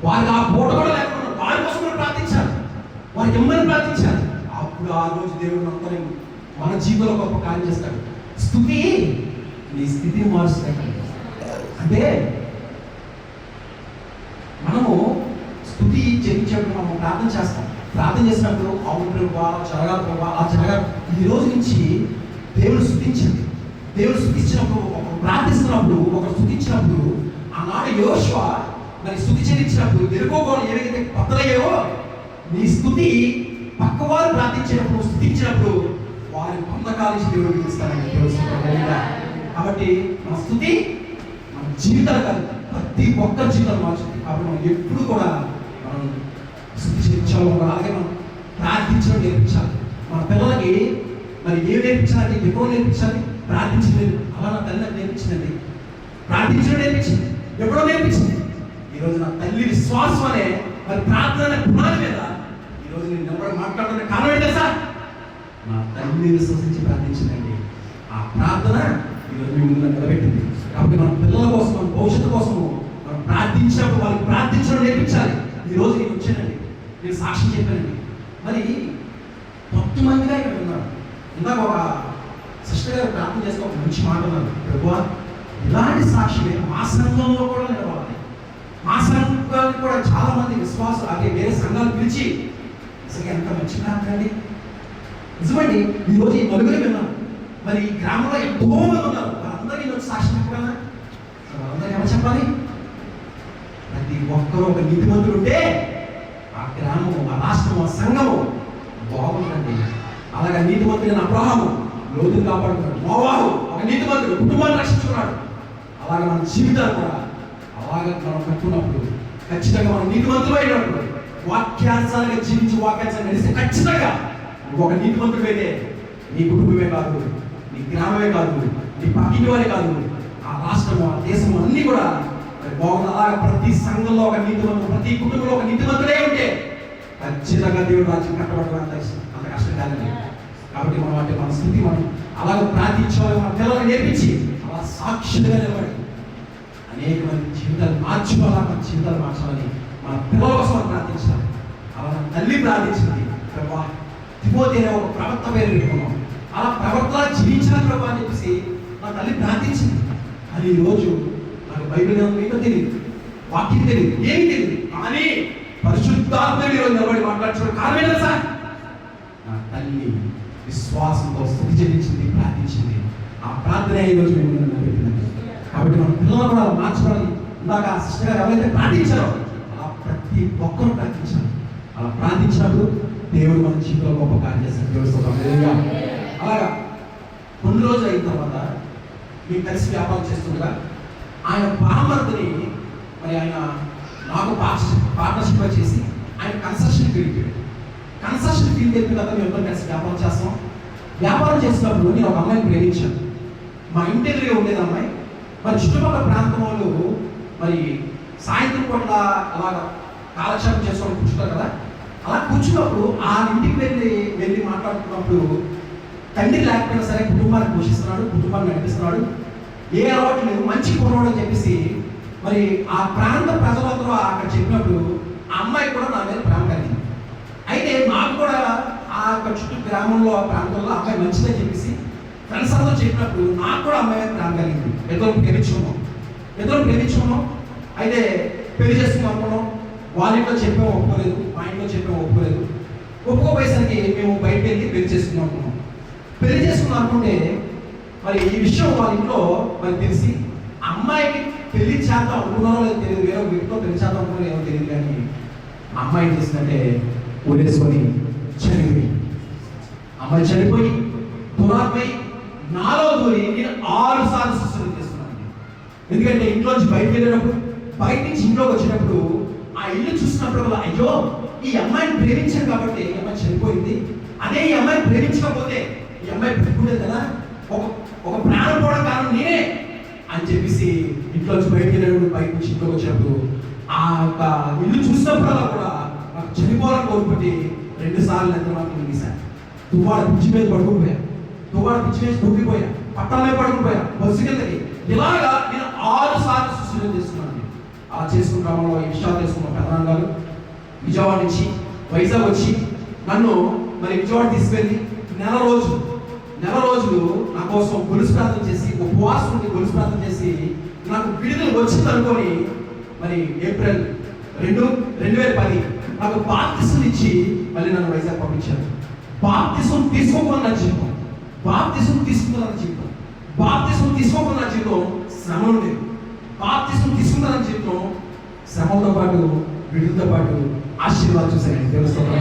వారికి ఆ పూట కూడా లేకుండా వారి కోసం మనం ప్రార్థించాలి, వారికి ఎమ్మని ప్రార్థించాలి. అప్పుడు ఆ రోజు దేవుడు నమ్మలేము. మన జీవితంలో గొప్ప కార్యం చేస్తాడు. స్తుతి నీ స్థితిని మారుస్తాడు. అంటే మనము స్తుతి చెల్లించేప్పుడు మనం ప్రార్థన చేస్తాం. ప్రార్థన చేసినప్పుడు అవును ప్రభా జరగాలి ప్రభా ఆ జరగాలి. ఈ రోజు నుంచి దేవుడు స్తుతించండి. దేవుడు స్తుతించినప్పుడు ఒకరు ప్రార్థిస్తున్నప్పుడు ఒకరు స్తుతించినప్పుడు ఆనాడు యోషువ మరి స్తుతి చెల్లించినప్పుడు ఎరుకోగోలు ఏవైతే బద్దలయ్యావో నీ స్థుతి పక్కవారు ప్రార్థించినప్పుడు స్తుతించినప్పుడు వారి పొందకాల నుంచి దేవుడు విధిస్తారని తెలుస్తుంది. కాబట్టి మన స్థుతి మన జీవితాలు కాదు, ప్రతి ఒక్కరి జీవితాలు మార్చుతుంది. కాబట్టి మనం ఎప్పుడు కూడా మనం స్థుతి చెల్లించాలి. అలాగే మనం ప్రార్థించడం నేర్పించాలి. మన పిల్లలకి మరి ఏం నేర్పించాలి, ఎప్పుడు నేర్పించాలి? ప్రార్థించలేదు. అలా నా తల్లి నాకు నేర్పించిందండి. ప్రార్థించడం నేర్పించింది, ఎప్పుడో నేర్పించింది. ఈరోజు నా తల్లి విశ్వాసం అనే మరి ప్రార్థన పునాది మీద ఈరోజు నేను ఎవరు మాట్లాడుతున్న కారణం ఏంటో సార్, నా తల్లి విశ్వసించి ప్రార్థించిందండి. ఆ ప్రార్థన ఈరోజు మీ ముందు నిలబెట్టింది. కాబట్టి మన పిల్లల కోసం, మన భవిష్యత్తు కోసము మనం ప్రార్థించినప్పుడు వాళ్ళకి ప్రార్థించడం నేర్పించాలి. ఈరోజు నేను వచ్చానండి, నేను సాక్ష్యం చెప్పానండి. మరి 10 మందిగా ఇక్కడ ఉన్నారు. ఇందాక ఒక సిస్టర్ గారు ప్రార్థన చేస్తే ఒక మంచి మాట ఉన్నారు, ప్రభువా ఇలాంటి సాక్షి మా సంఘంలో కూడా నిలవాలి. మా సంఘానికి కూడా చాలా మంది విశ్వాసం అదే వేరే సంఘాలు పిలిచి అసలు ఎంత మంచి ప్రార్థన అండి. నిజమండి, ఈరోజు ఈ నలుగురు విన్నాను. మరి ఈ గ్రామంలో ఎంతో మంది ఉన్నారు. వాళ్ళందరికీ వచ్చి సాక్షి చెప్పగలనా? వాళ్ళందరికీ ఏమో చెప్పాలి? ప్రతి ఒక్కరూ ఒక నీతిమంతుడు ఉంటే ఆ గ్రామము, ఆ రాష్ట్రము, ఆ సంఘము బాగుందండి. అలాగే నీతిమంతుడైన అబ్రహాము లోతుని కాపాడుతున్నాడు. నోవాహు ఒక నీతిమంతుడు కుటుంబాన్ని రక్షించుకున్నాడు. అలాగే మన జీవితాలు కూడా అలాగే మనం కట్టుకున్నప్పుడు ఖచ్చితంగా మనం నీతిమంతులు అయినప్పుడు వాక్యానుసారంగా జీవించి వాక్యానుసారంగా నడిస్తే ఖచ్చితంగా నువ్వు ఒక నీతిమంతుడు అయితే నీ కుటుంబమే కాదు, నీ గ్రామమే కాదు, నీ పక్కింటి వారే కాదు, ఆ రాష్ట్రము, ఆ దేశము అన్నీ కూడా బాగుంది. అలాగే ప్రతి సంఘంలో ఒక నీతిమంతుడు, ప్రతి కుటుంబంలో ఒక నీతిమంతుడే ఉంటే ఖచ్చితంగా దేవుడు రాజ్యం కట్టబడడం అంత కష్టం కాదండి. కాబట్టి మనం అంటే మన స్థితి మనం అలాగే ప్రార్థించాలి. మన పిల్లలకు నేర్పించి అలా సాక్షులుగా నిలబడి అనేక మంది జీవితాలు మార్చుకోవాలా, మన జీవితాలు మార్చాలని మన పిల్లల కోసం మనం ప్రార్థించాలి. అలా మన తల్లి ప్రార్థించింది, ప్రభా తిమోతి అనే ఒక ప్రవక్త పేరు పెట్టుకున్నాం, అలా ప్రవక్తలా జీవించాలి ప్రభా అని చెప్పేసి నా తల్లి ప్రార్థించింది. అది ఈరోజు నాకు బైబిల్ ఏమో తెలియదు, వాక్యం తెలియదు, ఏమి తెలియదు, కానీ పరిశుద్ధాత్మ ఈరోజు నిలబడి మాట్లాడుతున్న కారణం ఏంటో సార్, నా తల్లి విశ్వాసంతో స్థుతి చెల్లించింది, ప్రార్థించింది. ఆ ప్రార్థన ఈరోజు మేము నిలబెట్టింది. కాబట్టి మన పిల్లలు కూడా మార్చుకోవాలి. ఇందాక ఆ సిస్టర్ గారు ఎవరైతే ప్రార్థించారో అలా ప్రతి ఒక్కరూ ప్రార్థించాలి. అలా ప్రార్థించినప్పుడు దేవుడు మన జీవితంలో గొప్ప కార్యం చేస్తాడు. దేవుడు అలాగా కొన్ని రోజులు అయిన తర్వాత మేము కలిసి వ్యాపారం చేస్తుండగా ఆయన బామర్దిని మరి ఆయన నాకు పార్ట్నర్షిప్ చేసి ఆయన కన్స్ట్రక్షన్ ఫీల్డ్కి వెళ్ళాడు. కన్స్ట్రక్షన్ ఫీల్డ్ వెళ్ళిన తర్వాత మేము కలిసి వ్యాపారం చేస్తాం. వ్యాపారం చేసినప్పుడు నేను ఒక అమ్మాయిని ప్రేమించాను. మా ఇంటి ఎదురుగా ఉండేది అమ్మాయి. మరి చుట్టుపక్కల ప్రాంతం వాళ్ళు మరి సాయంత్రం పూట అలాగా కాలక్షేపం చేసుకోవడం కూర్చుంటారు కదా, అలా కూర్చున్నప్పుడు ఆ ఇంటికి వెళ్ళి మాట్లాడుతున్నప్పుడు తండ్రి లేకపోయినా సరే కుటుంబాన్ని పోషిస్తున్నాడు, కుటుంబాన్ని నడిపిస్తున్నాడు, ఏ అలవాటు లేవు, మంచి కుర్రాడు అని చెప్పేసి మరి ఆ ప్రాంత ప్రజలందరూ అక్కడ చెప్పినప్పుడు ఆ అమ్మాయి కూడా నా మీద ప్రేమ కలిగింది. అయితే నాకు కూడా ఆ యొక్క చుట్టూ గ్రామంలో ఆ ప్రాంతంలో అమ్మాయి మంచిదని చెప్పేసి ఫ్రెండ్స్ అందరూ చెప్పినప్పుడు నాకు కూడా అమ్మాయి మీద ప్రేమ కలిగింది. ఇద్దరు ప్రేమించుకున్నాం. అయితే పెళ్లి చేసుకున్నాం అనుకున్నాం. వాళ్ళ ఇంట్లో చెప్పాము ఒప్పుకోలేదు, మా ఇంట్లో చెప్పాము ఒప్పుకోలేదు. ఒప్పుకోపోయేసరికి మేము బయటకు వెళ్ళి పెళ్లి చేసుకుందాం అనుకున్నాం. పెళ్లి చేసుకున్నాం అనుకుంటే మరి ఈ విషయం వాళ్ళ ఇంట్లో మరి తెలిసి అమ్మాయికి పెళ్లి చేద్దాం అనుకున్నారో లేదో తెలియదు, వేరే వీటితో పెళ్లి చేద్దాం అనుకున్నారో ఏమో తెలియదు, కానీ అమ్మాయి చేసిందంటే ఊరేసుకొని చనిపోయి, అమ్మాయి చనిపోయి దురాత్మై నాలో దూరి నేను 6 సార్లు సుస్థిరం చేస్తున్నాను. ఎందుకంటే ఇంట్లోంచి బయటకు వెళ్ళినప్పుడు, బయట నుంచి ఇంట్లోకి వచ్చినప్పుడు ఆ ఇల్లు చూసినప్పుడు వల్ల అయ్యో ఈ అమ్మాయిని ప్రేమించాను కాబట్టి ఈ అమ్మాయి చనిపోయింది, అదే ఈ అమ్మాయిని ప్రేమించకపోతే ఈ అమ్మాయి పెట్టుకునేది కదా, ఒక ప్రాణం పోవడం కారణం నేనే అని చెప్పేసి ఇంట్లోంచి బయటకు వెళ్ళినప్పుడు, బయట నుంచి ఇంట్లోకి వచ్చినప్పుడు ఆ యొక్క ఇల్లు చూసినప్పుడల్లా కూడా నాకు చనిపోవాలని కోరుకుంటే 2 సార్లు ఎంత మాత్రం తీశాను. తువ్వాడ పిచ్చి మీద పడుకుపోయా, తువ్వాడ పిచ్చి మీద దొరికిపోయా, పట్టాలే పడుకుపోయా, బస్సు కిందకి. ఇలాగా నేను 6 సార్లు సుస్థిరం చేస్తున్నాను. అలా చేసుకున్న క్రమంలో ఈ విషయాలు చేసుకున్న పెద్దనాన్న గారు విజయవాడ నుంచి వైజాగ్ వచ్చి నన్ను మరి విజయవాడ తీసుకెళ్ళి నెల రోజు నెల రోజులు నా కోసం గొలుసు ప్రార్థన చేసి, ఉపవాసం ఉండి గొలుసు ప్రార్థన చేసి నాకు విడుదల వచ్చింది అనుకొని మరి ఏప్రిల్ 2010 నాకు బాప్తిసం ఇచ్చి మళ్ళీ నన్ను వైజాగ్ పంపించారు. బాప్తిసం తీసుకోకుండా జీవితం, బాప్తిసం తీసుకున్న జీవితం, బాప్తిసం తీసుకోకుండా జీవితం శ్రమ ఉండేది. బాప్తిసం తీసుకున్న జీవితం శ్రమతో పాటు విడుదలతో పాటు ఆశీర్వాదం చూసాను. తెలుస్తుంది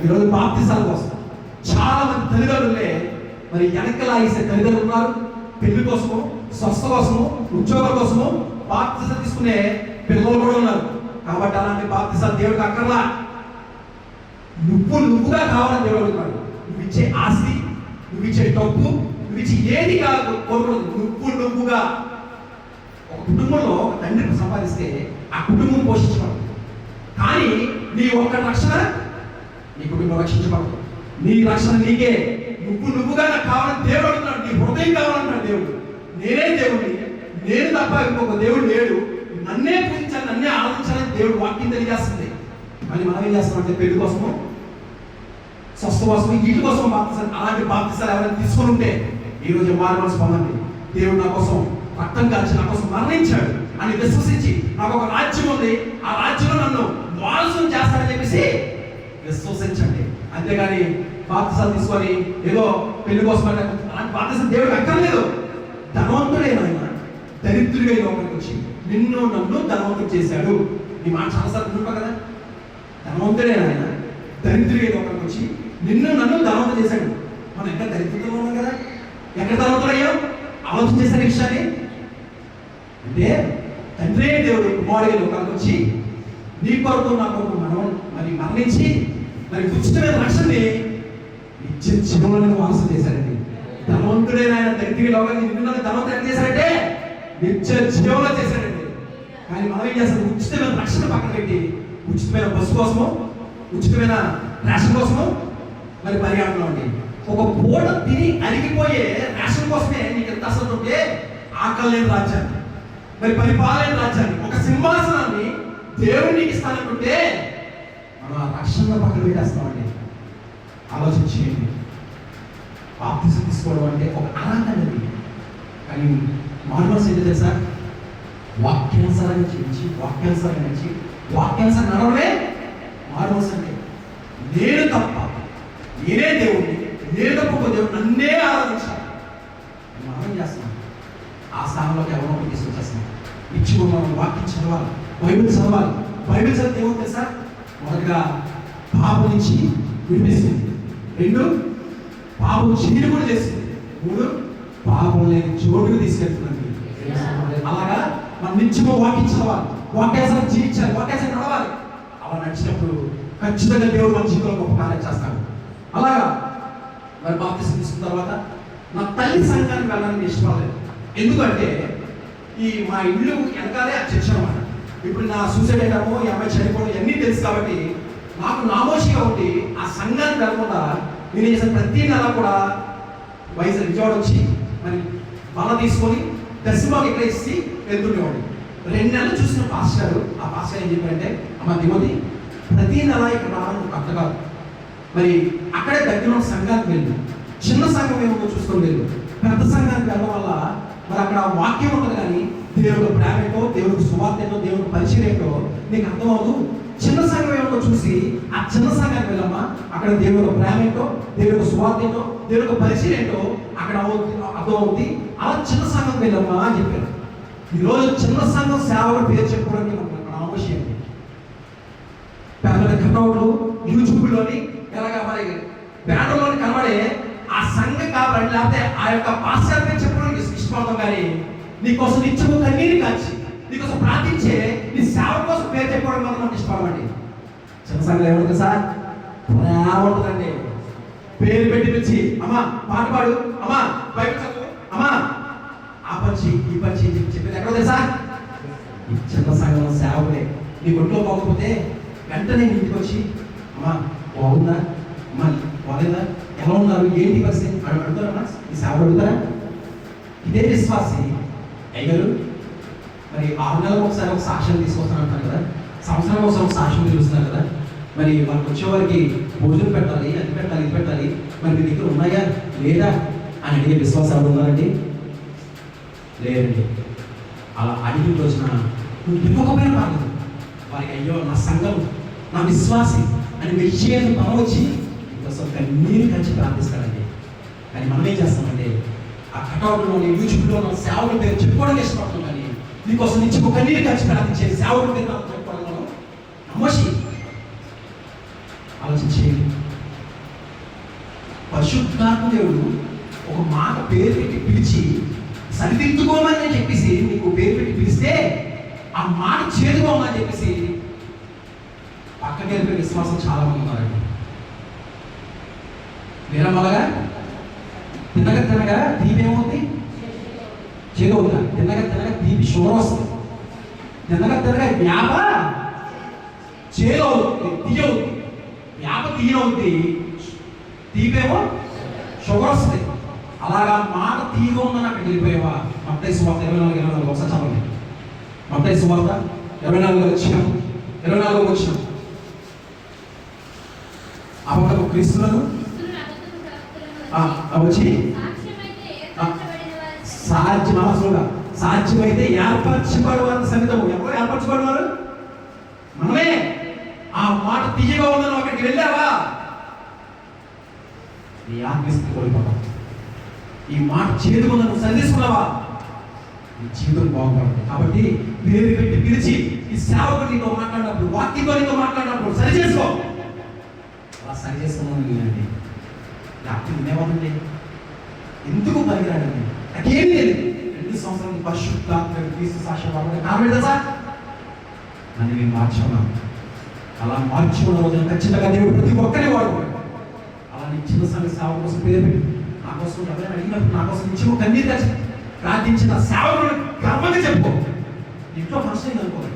ఈరోజు బాప్తిసాల కోసం చాలా మంది తల్లిదండ్రులే మరి వెనకలాగేసే తల్లిదండ్రులు ఉన్నారు. పెళ్లి కోసము, స్వస్థ కోసము, ఉద్యోగాల కోసము బాప్తిసం తీసుకునే పిల్లలు కూడా ఉన్నారు. కాబట్టి అలాంటి బాప్తిసాలు దేవుడికి అక్కర్లా. నువ్వుగా కావాలని దేవుడు అడుగుతున్నాడు. నువ్వు ఇచ్చే ఆస్తి, నువ్వు ఇచ్చే డబ్బు, నువ్వు ఇచ్చే ఏది కాదు కోరుకోవద్దు. నువ్వుగా ఒక కుటుంబంలో ఒక తండ్రికి సంపాదిస్తే ఆ కుటుంబం పోషించబడదు. కానీ నీ ఒక్క రక్షణ నీ కుటుంబం రక్షించబడదు. నీ రక్షణ నీకే. నువ్వుగా నాకు కావాలని దేవుడు అడుగుతున్నాడు. నీ హృదయం కావాలంటున్నాడు దేవుడు. నేనే దేవుడిని, నేను తప్ప ఇంకొక దేవుడు లేడు, నన్నే పూజించాలి, నన్నే ఆరాధించాలని దేవుడు వాక్యం తెలియజేస్తుంది. కానీ మనం ఏం చేస్తామంటే పెళ్లి కోసము, స్వస్థ కోసము, వీటి కోసం బాప్తిసాలు, అలాంటి బాప్తిసాలు ఎవరైనా తీసుకుని ఉంటే ఈరోజు మారు పొందండి. దేవుడు నా కోసం రక్తం కాల్చి నా కోసం మరణించాడు అని విశ్వసించి నాకు ఒక రాజ్యం ఉంది, ఆ రాజ్యంలో నన్ను వారసులు చేస్తాడని చెప్పేసి విశ్వసించండి. అంతేగాని బాప్తిసాలు తీసుకొని ఏదో పెళ్లి కోసం అలాంటి బాప్తిసాలు దేవుడు అక్కర్లేదు. ధనవంతుడైన ఆయన దరిద్రుడిగా లోపలికి వచ్చి నిన్ను నన్ను ధనవంతుడు చేశాడు. ఈ మాట చాలాసార్లు వింటాం కదా. ధనవంతుడైన ఆయన దరిద్రుడిగా లోపలికి వచ్చి నిన్ను నన్ను ధనవంతుడు చేశాడు. మనం ఎక్కడ దరిద్రుడిగా ఉన్నాం కదా, ఎక్కడ ధనవంతుడయ్యాం ఆలోచన చేసిన విషయాన్ని. అంటే తండ్రి దేవుడు కుమారుడిగా లోకానికి వచ్చి నీ కొరకు నా కొరకు మనం మరి మరణించి మరి ఉచితమైన రక్షణని నిత్య జీవంలో వారసు చేశారండి. ధనవంతుడైన ఆయన దరిద్రుడి లోకానికి నిన్ను ధనవంతుడు ఏం చేశారంటే నిత్య జీవంలో చేశాడండి. కానీ మనం ఏం చేస్తాం? ఉచితమైన రక్షణ పక్కన పెట్టి ఉచితమైన బస్సు కోసము, ఉచితమైన రేషన్ కోసము మరి పరిగెడుతున్నాం అండి. ఒక పూట తిని అరిగిపోయే రేషన్ కోసమే నీకు ఎంత అసలు ఉంటే ఆకలి లేని రాజ్యాన్ని, మరి పరిపాలన రాజ్యాన్ని, ఒక సింహాసనాన్ని దేవుడు నీకు ఇస్తానంటుంటే మనం ఆ రక్షణ పక్కన పెట్టేస్తామండి. ఆలోచించేయండి. బాప్తిసం తీసుకోవడం అంటే ఒక ఆరాధన అండి. కానీ మానవ ఏంటి తెలుసా? వాక్యానుసారంగా జీవించి, వాక్యానుసారంగా నడిచి, వాక్యానుసారం నడవడమే మానవ అంటే. నేను తప్ప, నేనే దేవుడిని, నేను తప్ప దేవుడు నన్నే ఆరాధించాలి. మనం చేస్తాం. ఆ స్థానంలోకి ఎవరో తీసుకొచ్చేస్తాం. ఇచ్చి మనం వాక్యం చదవాలి, బైబిల్ చదవాలి. బైబిల్ చదివితే ఏమో తెలుసా? మొదటిగా పాపం నుంచి విడిపిస్తుంది. 2 పాపం చీరు కూడా చేస్తుంది. 3 పాపం లేని చోటుకు తీసుకెళ్తుంది. అలాగా మనం నిత్యము వాక్యం చదవాలి, వాక్యాసనం జీవించాలి, వాక్యాసనం నడవాలి. అలా నడిచినప్పుడు ఖచ్చితంగా దేవుడు మన జీవితంలో గొప్ప కార్యం చేస్తాడు. అలాగా మరి బాప్తిసం తీసుకున్న తర్వాత నా తల్లి సంఘానికి వెళ్ళడానికి ఇష్టపడలేదు. ఎందుకంటే ఈ మా ఇల్లు వెనకాలే ఆ చర్చ అన్నమాట. ఇప్పుడు నా సూసైడ్ అయ్యాము, ఈ అమ్మాయి చనిపోవడం ఇవన్నీ తెలుసు. కాబట్టి నాకు నామోషిగా ఉండి ఆ సంఘానికి వెళ్ళకుండా నేను చేసిన ప్రతి నెల కూడా విజయవాడ వచ్చి మరి బల తీసుకొని దర్శనం ఇక్కడ ఇచ్చి వెళ్తుండేవాడు. 2 నెలలు చూసిన పాస్టర్, ఆ పాస్టర్ ఏం చెప్పారంటే, అమ్మ దిమోతి ప్రతి నెల ఇక్కడ రావడం అర్థం కాదు, మరి అక్కడే దగ్గర సంఘానికి వెళ్ళు, చిన్న సంఘం ఏమో చూసుకొని వెళ్ళు, పెద్ద సంఘానికి వెళ్ళడం వల్ల మరి అక్కడ వాక్యం ఉంటుంది కానీ దేవుడు ప్రేమ ఏంటో, దేవుడికి సువార్త ఏంటో, దేవుడికి పరిచయం ఏంటో నీకు అర్థమవుతూ. చిన్న సంఘం ఏమో చూసి ఆ చిన్న సంఘానికి వెళ్ళమ్మా, అక్కడ దేవుడు ప్రేమ ఏంటో, దేవుడికి సువార్త ఏంటో, దేవుడికి పరిచయం ఏంటో అక్కడ అర్థమవుతుంది. అలా చిన్న సంఘం వెళ్ళమ్మా అని చెప్పారు. ఈరోజు చిన్న సంఘం సేవకుడు పేరు చెప్పుకోవడానికి మనకు అవకాశం. పెద్ద కటౌట్లు యూట్యూబ్లోని ఎలాగా మరి బ్యానర్లోని కనబడే ఆ సంఘం కాబట్టి, లేకపోతే ఆ యొక్క పాస్టర్ పేరు చెప్పుకోవడానికి ఇష్టపడతాం. కానీ నీకోసం నిత్యము కన్నీరు కాచి నీకోసం ప్రార్థించే నీ సేవ కోసం పేరు చెప్పుకోవడం మాత్రం మనకు ఇష్టపడమండి. చిన్న సంఘం ఏముంటుంది సార్? ఉంటుందండి. పేరు పెట్టి పిలిచి అమ్మా పాట పాడు, అమ్మా బైబిల్ చదువు, అమ్మా ఆ పచ్చి ఈ పచ్చి చెప్పేది ఎక్కడ తెలుసా? ఈ చిన్న సంఘంలో సేవకులే. నీ ఒంట్లో పోకపోతే వెంటనే ఇంటికి వచ్చి అమ్మా బాగుందా, అమ్మా బాగలేదా, ఎలా ఉన్నారు, ఏంటి పరిస్థితి అడుగుతారమ్మా. ఈ సేవలు అడుగుతారా? ఇదే విశ్వాసి అయ్యారు. మరి 6 నెలలకు ఒకసారి ఒక సాక్ష్యం తీసుకొస్తానంటారు కదా, సంవత్సరం ఒకసారి ఒక సాక్ష్యం తెలుస్తున్నారు కదా. మరి వాళ్ళకి వచ్చేవారికి భోజనం పెట్టాలి, అది పెట్టాలి, ఇది పెట్టాలి. మరి మీ దగ్గర ఉన్నాయా లేదా అని అడిగే విశ్వాసం ఎవరు ఉన్నారండి? లేదండి. అలా అడిగిన రోజున నువ్వు ఇవ్వకపోయినా పర్లేదు, వారికి అయ్యో నా సంఘం నా విశ్వాసి అని విషయాన్ని పనవచ్చి ఇంకోసం కన్నీరు కంచి ప్రార్థిస్తాడండి. కానీ మనం ఏం చేస్తామంటే ఆ కటౌట్లోని యూట్యూబ్లో సేవల పేరు చెప్పుకోవడానికి ఇష్టపడుతున్నాం, కానీ నీకోసం నుంచి ఒక కన్నీరు కంచి ప్రార్థించే సేవల పేరు చెప్పుకోవడం మనం నమ్మసి ఆలోచించేయండి. పరిశుద్ధాత్మ దేవుడు ఒక మాట పేరు పెట్టి పిలిచి సరిదిద్దుకోమని చెప్పేసి నీకు పేరు పెట్టి పిలిస్తే ఆ మాట చేదుకోమని చెప్పేసి పక్కకి వెళ్ళిపోయే విశ్వాసం చాలా మంది ఉన్నారండి. నిరమలగా తినగా తినగా తీపి ఏమవుతుంది? చేదు అవుతుందా? తినగా తినగా తీపి షుగర్ వస్తుంది. తినగా తినగా వ్యాప చేదు అవుతుంది, తీయ అవుతుంది. వ్యాప తీయవుతుంది, తీపేమో షుగర్ వస్తుంది. అలాగా మాట తీయగా ఉందని అక్కడికి వెళ్ళిపోయావా? మత్తయి సువార్త 24:24 ఒకసారి చదవండి. మత్తయి సువార్త 24 వచ్చిన అబద్ధపు క్రీస్తులను వచ్చి సాధ్యమైతే ఏర్పరచబడి వారిని సమితము. ఎవరు ఏర్పరచబడినారు? మనమే. ఆ మాట తీయగా ఉందని అక్కడికి వెళ్ళావా? నీ ఆత్మస్థితి కోల్పోతావు. ఈ మాట చేదుకుందని నువ్వు సరిదిసుకున్నావా? నీ జీవితం బాగుపడుతుంది. కాబట్టి పేరు పెట్టి పిలిచి ఈ సేవకుడు నీతో మాట్లాడినప్పుడు, వాక్యంతో నీతో మాట్లాడినప్పుడు సరి చేసుకో. అలా సరి చేసుకున్నాను నేనండి. లేకపోతే వినేవాళ్ళండి ఎందుకు పనికిరాడండి? నాకేమీ లేదు. 2 సంవత్సరాలు పరిశుద్ధాత్మ క్రీస్తు సాక్ష్యం కాబట్టి కారణం తెలుసా? నన్ను నేను మార్చుకున్నాను. అలా మార్చుకున్న రోజున ఖచ్చితంగా దేవుడు ప్రతి ఒక్కరిని వాడుకోండి. అలా నీ చిన్న సమయ సేవ కోసం పేరు పెట్టి నా కోసం ఎవరైనా అడిగినప్పుడు నా కోసం ఇచ్చి కన్నీరు తెచ్చి ప్రార్థించిన సేవకుడు గర్వంగా చెప్పుకో. ఇంట్లో ఫంక్షన్ అయింది అనుకోండి,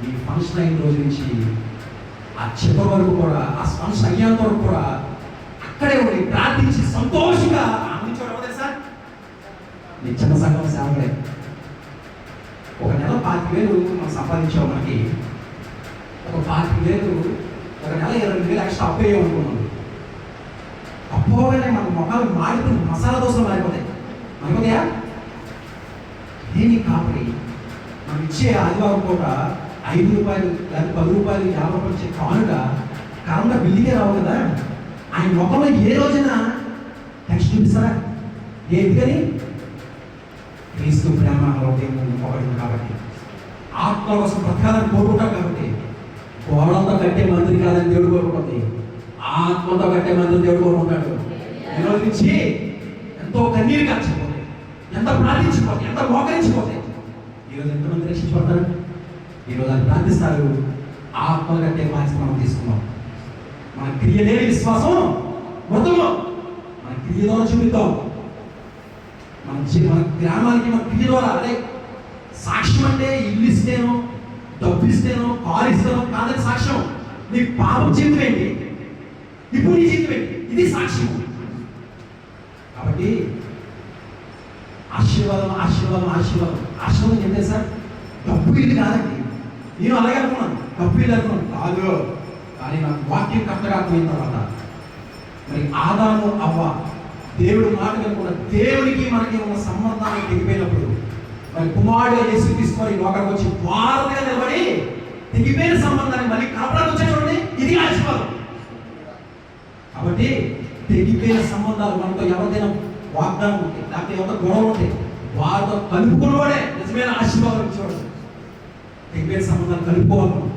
ఈ ఫంక్షన్ అయిన రోజు నుంచి ఆ చివరి వరకు కూడా, ఆ ఫంక్షన్ అయ్యేంత వరకు కూడా అక్కడే ఉండి ప్రార్థించి సంతోషంగా ఆనందించడం తెలుసా? నీ చిన్న సంఘం సేవకుడే. ఒక నెల 25,000 మనం సంపాదించావు. మనకి ఒక 25,000 ఒక నెల 20,000 ఎక్స్ట్రా అప్పు వేయమనుకున్నాను. అప్పుగానే మన మొక్కలు మాడిపోయి మసాలా దోశలు మారిపోతాయా? ఏమి కాబట్టి మనం ఇచ్చే ఆదివారం పూట 5 రూపాయలు లేదా 10 రూపాయలు 50 రూపాయలు ఇచ్చే కానుక కరెంట్ బిల్లుకే రావు కదా. ఆయన మొక్కలో ఏ రోజైనా టెక్స్ట్ చూపిస్తారా? ఎందుకని? క్రీస్తు ప్రేమ పొగడింది కాబట్టి, ఆత్మ కోసం బ్రతకాలని కోరుకుంటాం కాబట్టి. గోడంతో కట్టే మందిని కాదని దేవుడు కోరుకుంటుంది, ఆత్మతో కట్టే మందిని దేవుడు కోరుకుంటాడు. ఈరోజు నుంచి ఎంతో కన్నీరు కాల్చిపోతే, ఎంత ప్రార్థించిపోతే, ఎంత మోకరించిపోతే ఈరోజు ఎంతమంది రక్షించబడతారు? ఈరోజు అని ప్రార్థిస్తారు. ఆత్మ కట్టే బాధ్యత మనం తీసుకున్నాం. మన క్రియ లేని విశ్వాసం మొత్తము మన క్రియ ద్వారా చూపిద్దాం. మన గ్రామానికి మన క్రియ ద్వారా. అదే సాక్ష్యం అంటే ఇల్లు ఇస్తేనో, డబ్బు ఇస్తేనో, కారు ఇస్తేనో కాదని సాక్ష్యం. నీ పాపం జీవితం ఏంటి, ఇప్పుడు నీ జీవితం ఏంటి, ఇది సాక్ష్యం. కాబట్టి ఆశీర్వాదం ఆశీర్వాదం ఆశీర్వాదం ఆశీర్వాదం చెప్తే సార్ డబ్బు ఇల్లు కాదండి. నేను అలాగే అనుకున్నాను, డబ్బు ఇల్లు అనుకున్నాను కాదు. కానీ నాకు వాక్యం కరెక్ట్గా అర్థమైన తర్వాత మరి ఆదాము అవ్వ దేవుడు మాట కనుకున్న దేవుడికి మనకి ఉన్న సంబంధాన్ని తెగిపోయినప్పుడు మరి కుమారుడు యేసుక్రీస్తు వారి లోకానికి వచ్చి వారధిగా నిలబడి తెగిపోయిన సంబంధాన్ని మళ్ళీ కలపడానికి వచ్చే చూడండి, ఇది ఆశీర్వాదం. కాబట్టి తెగిపోయిన సంబంధాలు మనతో ఎవరిదైనా వాగ్దానం ఉంటే, లేకపోతే ఎవరితో గొడవ ఉంటే వారితో కలుపుకున్నవాడే నిజమైన ఆశీర్వాదం ఇచ్చేవాడు. తెగిపోయిన సంబంధాలు కలుపుకోవాలి.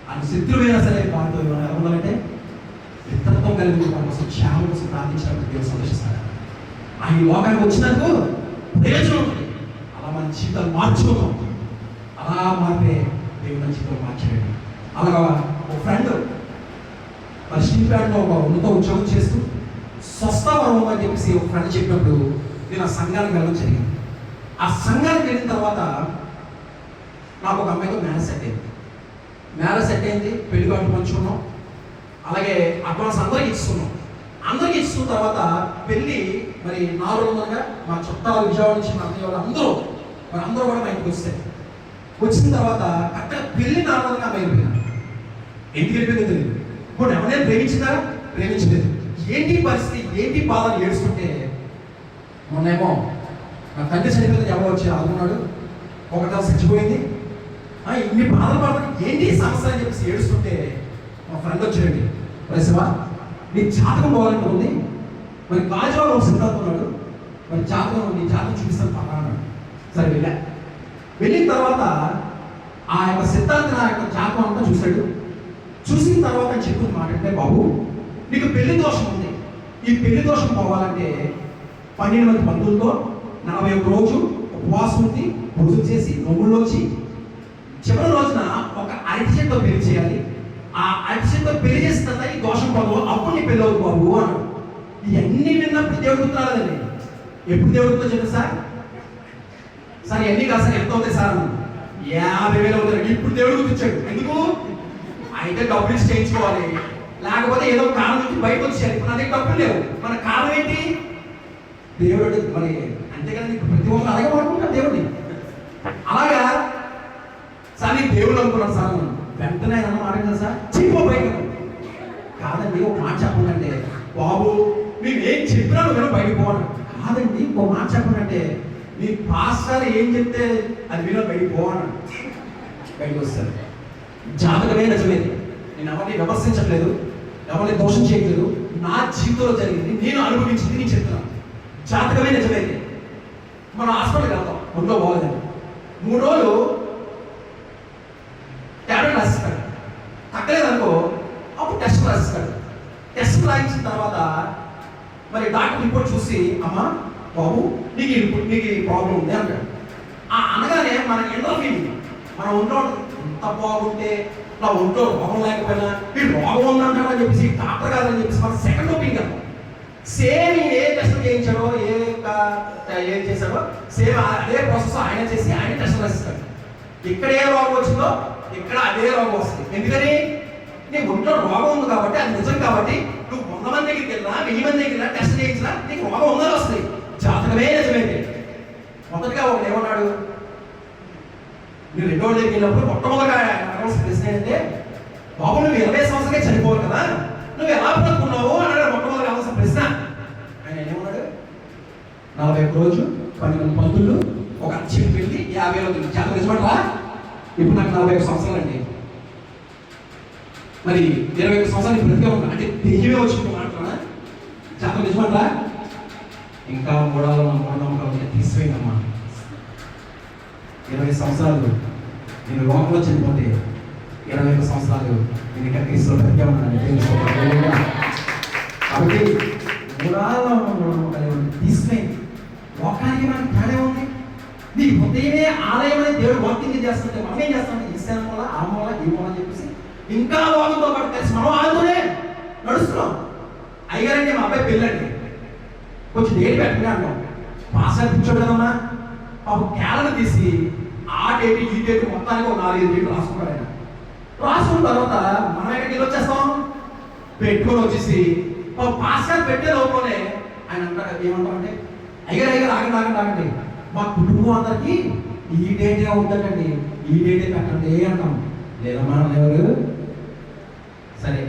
ఆయన శత్రువైనా సరే వారితో ఎలా ఉండాలంటే మిత్రత్వం కలిగి వారి కోసం క్షేమం కోసం ప్రార్థించినప్పుడు దేవుడు సంతోషిస్తాడు. ఆయన లోకానికి వచ్చినందుకు ప్రయోజనం ఉంటుంది. అలా మన జీవితాలు మార్చుకోవడం, అలా మారితే దేవుడు మన జీవితం మార్చాడు. అలాగా ఒక ఫ్రెండ్ మరి స్టీల్ ప్లాంట్లో ఒక ఉన్నత ఉద్యోగం చేస్తూ స్వస్థవరం అని చెప్పేసి ఒక ఫ్రెండ్ చెప్పినప్పుడు నేను ఆ సంఘానికి వెళ్ళడం జరిగింది. ఆ సంఘానికి వెళ్ళిన తర్వాత నాకు ఒక అమ్మాయితో మ్యారేజ్ సెట్ అయింది. పెళ్లి కార్డు పంచుకున్నాం. అలాగే అడ్వాన్స్ అందరికీ ఇస్తున్నాం. అందరికీ ఇస్తున్న తర్వాత పెళ్ళి మరి 4 రోజులుగా మా చుట్టాలు విజయవాడ నుంచి మా అన్నయ్య వాళ్ళు అందరూ కూడా మా ఇంటికి వస్తాయి. వచ్చిన తర్వాత కరెక్ట్గా పెళ్లి 4 రోజులుగా అమ్మాయి వెళ్ళిపోయినా. ఎందుకు వెళ్ళిపోయిందో తెలియదు. ఇప్పుడు ఎవరైనా ప్రేమించిందా? ప్రేమించలేదు. ఏంటి పరిస్థితి, ఏంటి బాధ అని ఏడుస్తుంటే, మొన్నేమో నా తండ్రి చనిపోయింది, ఎవరో వచ్చి ఆదుకున్నాడు, ఒకటో చచ్చిపోయింది, ఇన్ని బాధలు పడుతుంది, ఏంటి సమస్య అని చెప్పేసి ఏడుస్తుంటే మా ఫ్రెండ్ వచ్చాడండి. శివ, నీ జాతకం పోవాలంటే ఉంది, మరి కాజువాడు ఒక సిద్ధాంతం ఉన్నాడు, మరి జాతకం నీ జాతకం చూపిస్తాను పక్కన అన్నాడు. సరే వెళ్ళిన తర్వాత ఆ యొక్క సిద్ధాంతం ఆ యొక్క జాతకం అంతా చూశాడు. చూసిన తర్వాత చెప్పిన మాట అంటే, బాబు నీకు పెళ్లి దోషం ఉంది, ఈ పెళ్లి దోషం పోవాలంటే 12 మంది బంధువులతో 41 రోజు ఉపవాసం ఉంది, పూజలు చేసి నోముల్లోంచి చివరి రోజున ఒక అరటి చెట్టుతో పెళ్లి చేయాలి, ఆ అరటి చెట్టుతో పెళ్లి చేసిన తర్వాత ఈ దోషం పోదు, అప్పుడు నీ పెళ్ళి అవుతుంది బాబు అన్నాడు. ఇవన్నీ విన్నప్పుడు దేవుడు గుర్తురాలేదండి. ఎప్పుడు దేవుడితో చెప్పారు సార్ ఎన్ని కాదు సార్, ఎంత అవుతాయి సార్ అన్నాడు. 50,000 అవుతాయి. ఇప్పుడు దేవుడు గుర్తించాడు. ఎందుకు? అయితే డబ్బులు ఇచ్చి చేయించుకోవాలి, లేకపోతే ఏదో కారణం నుంచి బయటకు వచ్చేయాలి. ఇప్పుడు నా దగ్గర డబ్బులు లేవు, మన కారణం ఏంటి? దేవుడు. మరి అంతేకాదు, ప్రతి ఒక్కరు అలాగే వాడుకుంటారు దేవుడిని. అలాగా సార్ నీకు దేవుడు అనుకున్నాను సార్, వెంటనే అన్న మాట కదా సార్, చెప్పబోయి కాదండి ఒక మాట చెప్పండి. బాబు మేము ఏం చెప్పినా నువ్వు బయటకు పోవాలి. కాదండి ఒక మాట చెప్పండి, మీ పాస్టర్ ఏం చెప్తే అది వినో బయటకు పోవాలి. బయటకు వస్తారు. జాతకమే నిజమేది. నేను ఎవరిని విమర్శించట్లేదు, ఎవరిని దోషం చేయట్లేదు, నా జీవితంలో జరిగింది, నేను అనుభవించింది నేను చెప్తున్నాను. జాతకమే నిజమేది. మనం హాస్పిటల్కి వెళ్తాం, ఒంట్లో పోలేదండి, 3 రోజులు ట్యాబ్లెట్ రాసిస్తాడు, తగ్గలేదనుకో అప్పుడు టెస్ట్ రాసిస్తాడు. టెస్ట్ రాయించిన తర్వాత మరి డాక్టర్ రిపోర్ట్ చూసి, అమ్మా బాబు నీకు ప్రాబ్లం ఉంది అంటాడు. అనగానే మన ఎండోర్ఫిన్ మన ఒంట్లో ఎంత బాగుంటే, నా ఒంట్లో రోగం లేకపోయినా ఈ రోగం ఉందంటాడు అని చెప్పేసి, డాక్టర్ కాదని చెప్పేసి మన సెకండ్ ఒపీనియన్ కదా. సేమ్ ఏ టెస్ట్ చేయించాడో, ఏం చేశాడో సేమ్ అదే ప్రాసెస్ ఆయన చేసి ఆయన టెస్ట్ రాసిస్తాడు. ఇక్కడ ఏ రోగం వచ్చిందో ఇక్కడ అదే రోగం వస్తుంది. ఎందుకని? నీ ఒంట్లో రోగం ఉంది కాబట్టి, అది నిజం కాబట్టి, నువ్వు 100 మంది దగ్గరికి వెళ్ళినా 1000 మంది దగ్గర టెస్ట్ చేయించినా నీకు రోగం ఉందని వస్తుంది. జాతకమే నిజమైతే. మొదటిగా ఒకటి ఏమన్నాడు, మీరు 2వ దగ్గరికి వెళ్ళినప్పుడు మొట్టమొదటిగా అడగాల్సిన ప్రశ్న ఏంటంటే, బాబు నువ్వు 20 సంవత్సరాలకే చనిపోవాలి కదా, నువ్వు ఎలా బ్రతుకున్నావు అన్నాడు మొట్టమొదటిగా అడగాల్సిన ప్రశ్న. ఆయన ఏమన్నాడు, 41 రోజు 12 మంది పంతులు ఒక చెప్పి వెళ్ళి 50 అవుతుంది. జాతకం నిజమంటా? ఇప్పుడు నాకు 41 సంవత్సరాలు అండి, మరి 21 సంవత్సరాలు బ్రతికే ఉన్నా అంటే దెయ్యమే వచ్చింది మాట్లాడా? జాతకం నిజమంటా? ఇంకా మూఢనమ్మకాలు తీసిపోయిందమ్మా. 20 సంవత్సరాలు నేను లోకంలో చనిపోతే 21 సంవత్సరాలు నేను ఇంకా క్రీస్తులో బ్రతికే ఉన్నాను. కాబట్టి మూఢనమ్మకాలు తీసిపోయింది. లోకానికి మనకి తేడా ఉంది. నీ హృదయమే ఆలయం అని దేవుడు వర్తించి చేస్తుంటే మనం ఏం చేస్తామంటే ఈశాన్యం వల్ల ఆ మూల ఈ మూల అని చెప్పేసి ఇంకా లోకంతో పాటు కలిసి మనం ఆడుతూనే నడుస్తున్నాం. అయ్యారండి మా అబ్బాయి పెళ్ళండి, కొంచెం డేట్ పెట్టండి అంటాం. పాస్టర్ కూర్చోడు కదమ్మా, పాప క్యాలెండర్ తీసి ఆ డేట్ ఈ డేట్ మొత్తానికి ఒక 4-5 డేట్లు రాసుకుంటాడు. ఆయన రాసుకున్న తర్వాత మనం ఎక్కడికి వచ్చేస్తాం, పెట్టుకొని వచ్చేసి పాస్టర్ పెట్టే లోపలే ఆయన అంటారు, ఏమంటామంటే అయ్యారు ఆగండి, మా కుటుంబం అందరికి ఈ డేటే అవుతుందండి, ఈ డేటే పెట్టండి అంటాం. లేదమ్మా ఎవరు సరే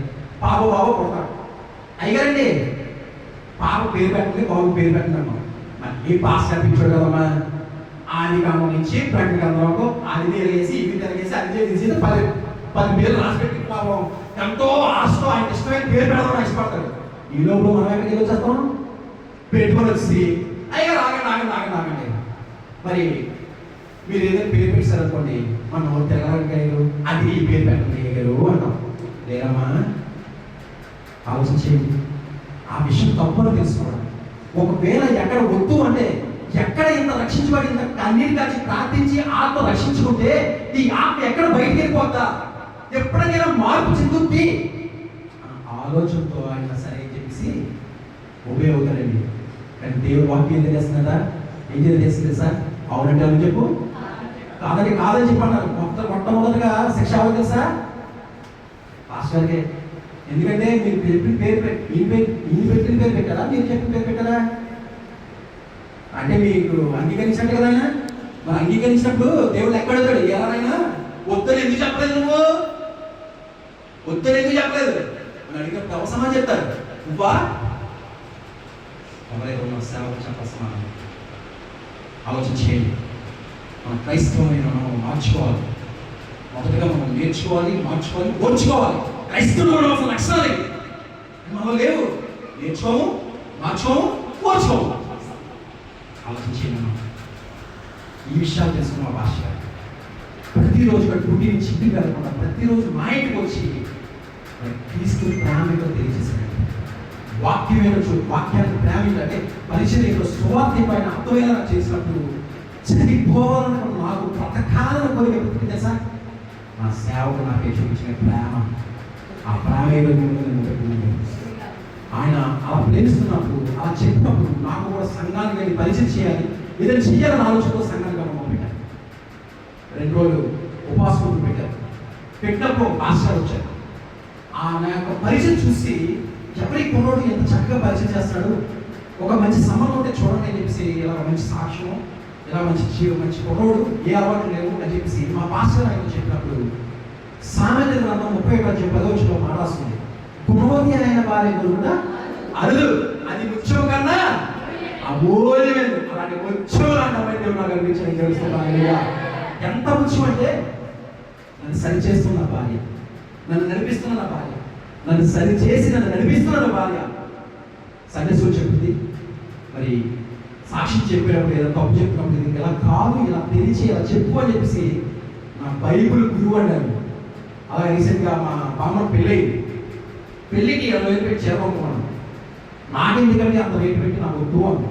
బాబు కొడతాడు, అయ్యారండి పాప పేరు పెట్టండి, బాబు పేరు పెట్టండి అన్నాం. మరి ఈ పాస్ కనిపించాడు కదమ్మా, ఆది కాలం నుంచి ప్రకటన వరకు అది తిరిగేసి ఇది తిరిగేసి అది తీసేసి 10 పేర్లు రాసి పెట్టి పాపం ఎంతో ఆశతో ఆయన ఇష్టమైన పేరు పెడదామని ఇష్టపడతాడు. ఈ లోపల మనం ఎక్కడికి వచ్చేస్తాం, పెట్టుకొని వచ్చి అయ్యారు ఆగండి. మరి మీరు ఏదైనా పేరు పెట్టారు అనుకోండి, మన నోరు తిరగడానికి అది ఈ పేరు పెట్టండి అయ్యారు అంటాం. లేదమ్మా ఆలోచించేయండి, ఆ విషయం తప్పని తెలుసుకోవడం. ఒకవేళ ఎక్కడ వద్దు అంటే, ఎక్కడ ఇంత రక్షించబడి ఇంత కన్నీరు కాచి ప్రార్థించి ఆత్మ రక్షించుకుంటే ఈ ఆత్మ ఎక్కడ బయటికి వెళ్ళిపోతా, ఎప్పుడైనా మార్పు చెందుద్ది ఆలోచనతో ఆయన సరే అని చెప్పేసి ఉపయోగవుతారండి. కానీ దేవుడు వాక్యం ఏం తెలియజేస్తుందా? ఏం తెలియజేస్తుంది సార్? అవునంటే అని చెప్పు, కాదని చెప్పన్నారు. మొట్టమొదటిగా శిక్ష అవ్వదు తెలుసా పాస్టర్కే. ఎందుకంటే మీరు చెప్పిన పేరు పెట్టిన పేరు పెట్టారా, మీరు చెప్పిన పేరు పెట్టారా అంటే మీకు అంగీకరించినట్టు కదా ఆయన. మరి అంగీకరించినప్పుడు దేవుడు ఎక్కడతాడు? ఎవరైనా వద్దని ఎందుకు చెప్పలేదు, నువ్వు వద్దని ఎందుకు చెప్పలేదు అని అడిగినప్పుడు అవసరమని చెప్తారు. నువ్వా? ఎవరైతే ఉన్న సేవకు చెప్పాల్సిన ఆలోచన చేయండి. మన క్రైస్తవమైన మనం మార్చుకోవాలి. మొదటిగా మనం నేర్చుకోవాలి, మార్చుకోవాలి, ఓర్చుకోవాలి. క్రైస్తవులు కూడా అసలు లక్షణాలు మనలో లేవు. నేర్చుకోము, మార్చుకోము, ఓర్చుకోము. ఆలోచన చేయండి. మనం ఈ విషయాలు తెలుసుకున్న మా భాష ప్రతిరోజు డ్యూటీ నుంచి ఇంటికి వెళ్ళకుండా ప్రతిరోజు మా ఇంటికి వచ్చి క్రీస్తు ప్రేమతో తెలియజేశాడు. వాక్యాన్ని ప్రేమింటే పరిచర్యలో సువార్త పైన అర్థమైన చేసినప్పుడు చనిపోవాలని నాకు బ్రతకాలను కోరిక తెలుసా? నా సేవకు నాకే చూపించిన ప్రేమ, ఆ ప్రేమలో ఆయన అలా ప్రేమిస్తున్నప్పుడు, అలా చెప్పినప్పుడు నాకు కూడా సంఘానికి వెళ్ళి పరిచయం చేయాలి, ఏదైనా చేయాలని ఆలోచనతో సంఘానికి అమ్మ పెట్టారు. 2 రోజులు ఉపవాసం పెట్టారు. పెట్టినప్పుడు ఒక మాస్టర్ వచ్చారు. ఆ నా యొక్క పరిచయం చూసి ఎవరి కొనోడు ఎంత చక్కగా పరిచయం చేస్తాడు, ఒక మంచి సంబంధం ఉంటే చూడండి అని చెప్పేసి, ఇలా మంచి సాక్ష్యం, ఇలా మంచి కొనోడు, ఏ అలవాటు లేవు అని చెప్పేసి మా మాస్టర్ ఆయన చెప్పినప్పుడు సామెత గ్రంథం 31:10 మాట రాస్తుంది. గుణవతి అయిన వారి కూడా అరుదు, అది ముత్యం కన్నా అమూల్యమైన. అలాంటి ముత్యం లాంటి నాకు అనిపించిన తెలుస్తున్నా. ఎంత ముత్యం అంటే నన్ను సరి చేస్తున్న భార్య, నన్ను నడిపిస్తున్న నా భార్య, నన్ను సరి చేసి నన్ను నడిపిస్తున్న నా భార్య. సండే స్కూల్ చెప్పింది, మరి సాక్షి చెప్పినప్పుడు ఏదో తప్పు చెప్పినప్పుడు ఇది ఇలా కాదు, ఇలా తెలిసి ఇలా చెప్పు అని చెప్పేసి నా బైబిల్ గురువు అన్నారు. అలా రీసెంట్గా మా బామ్మ పెళ్ళికి 20,000 పెట్టి చేరనుకున్నాను. నాకెందుకంటే అంత రేటు పెట్టి నాకు వద్దు అన్న.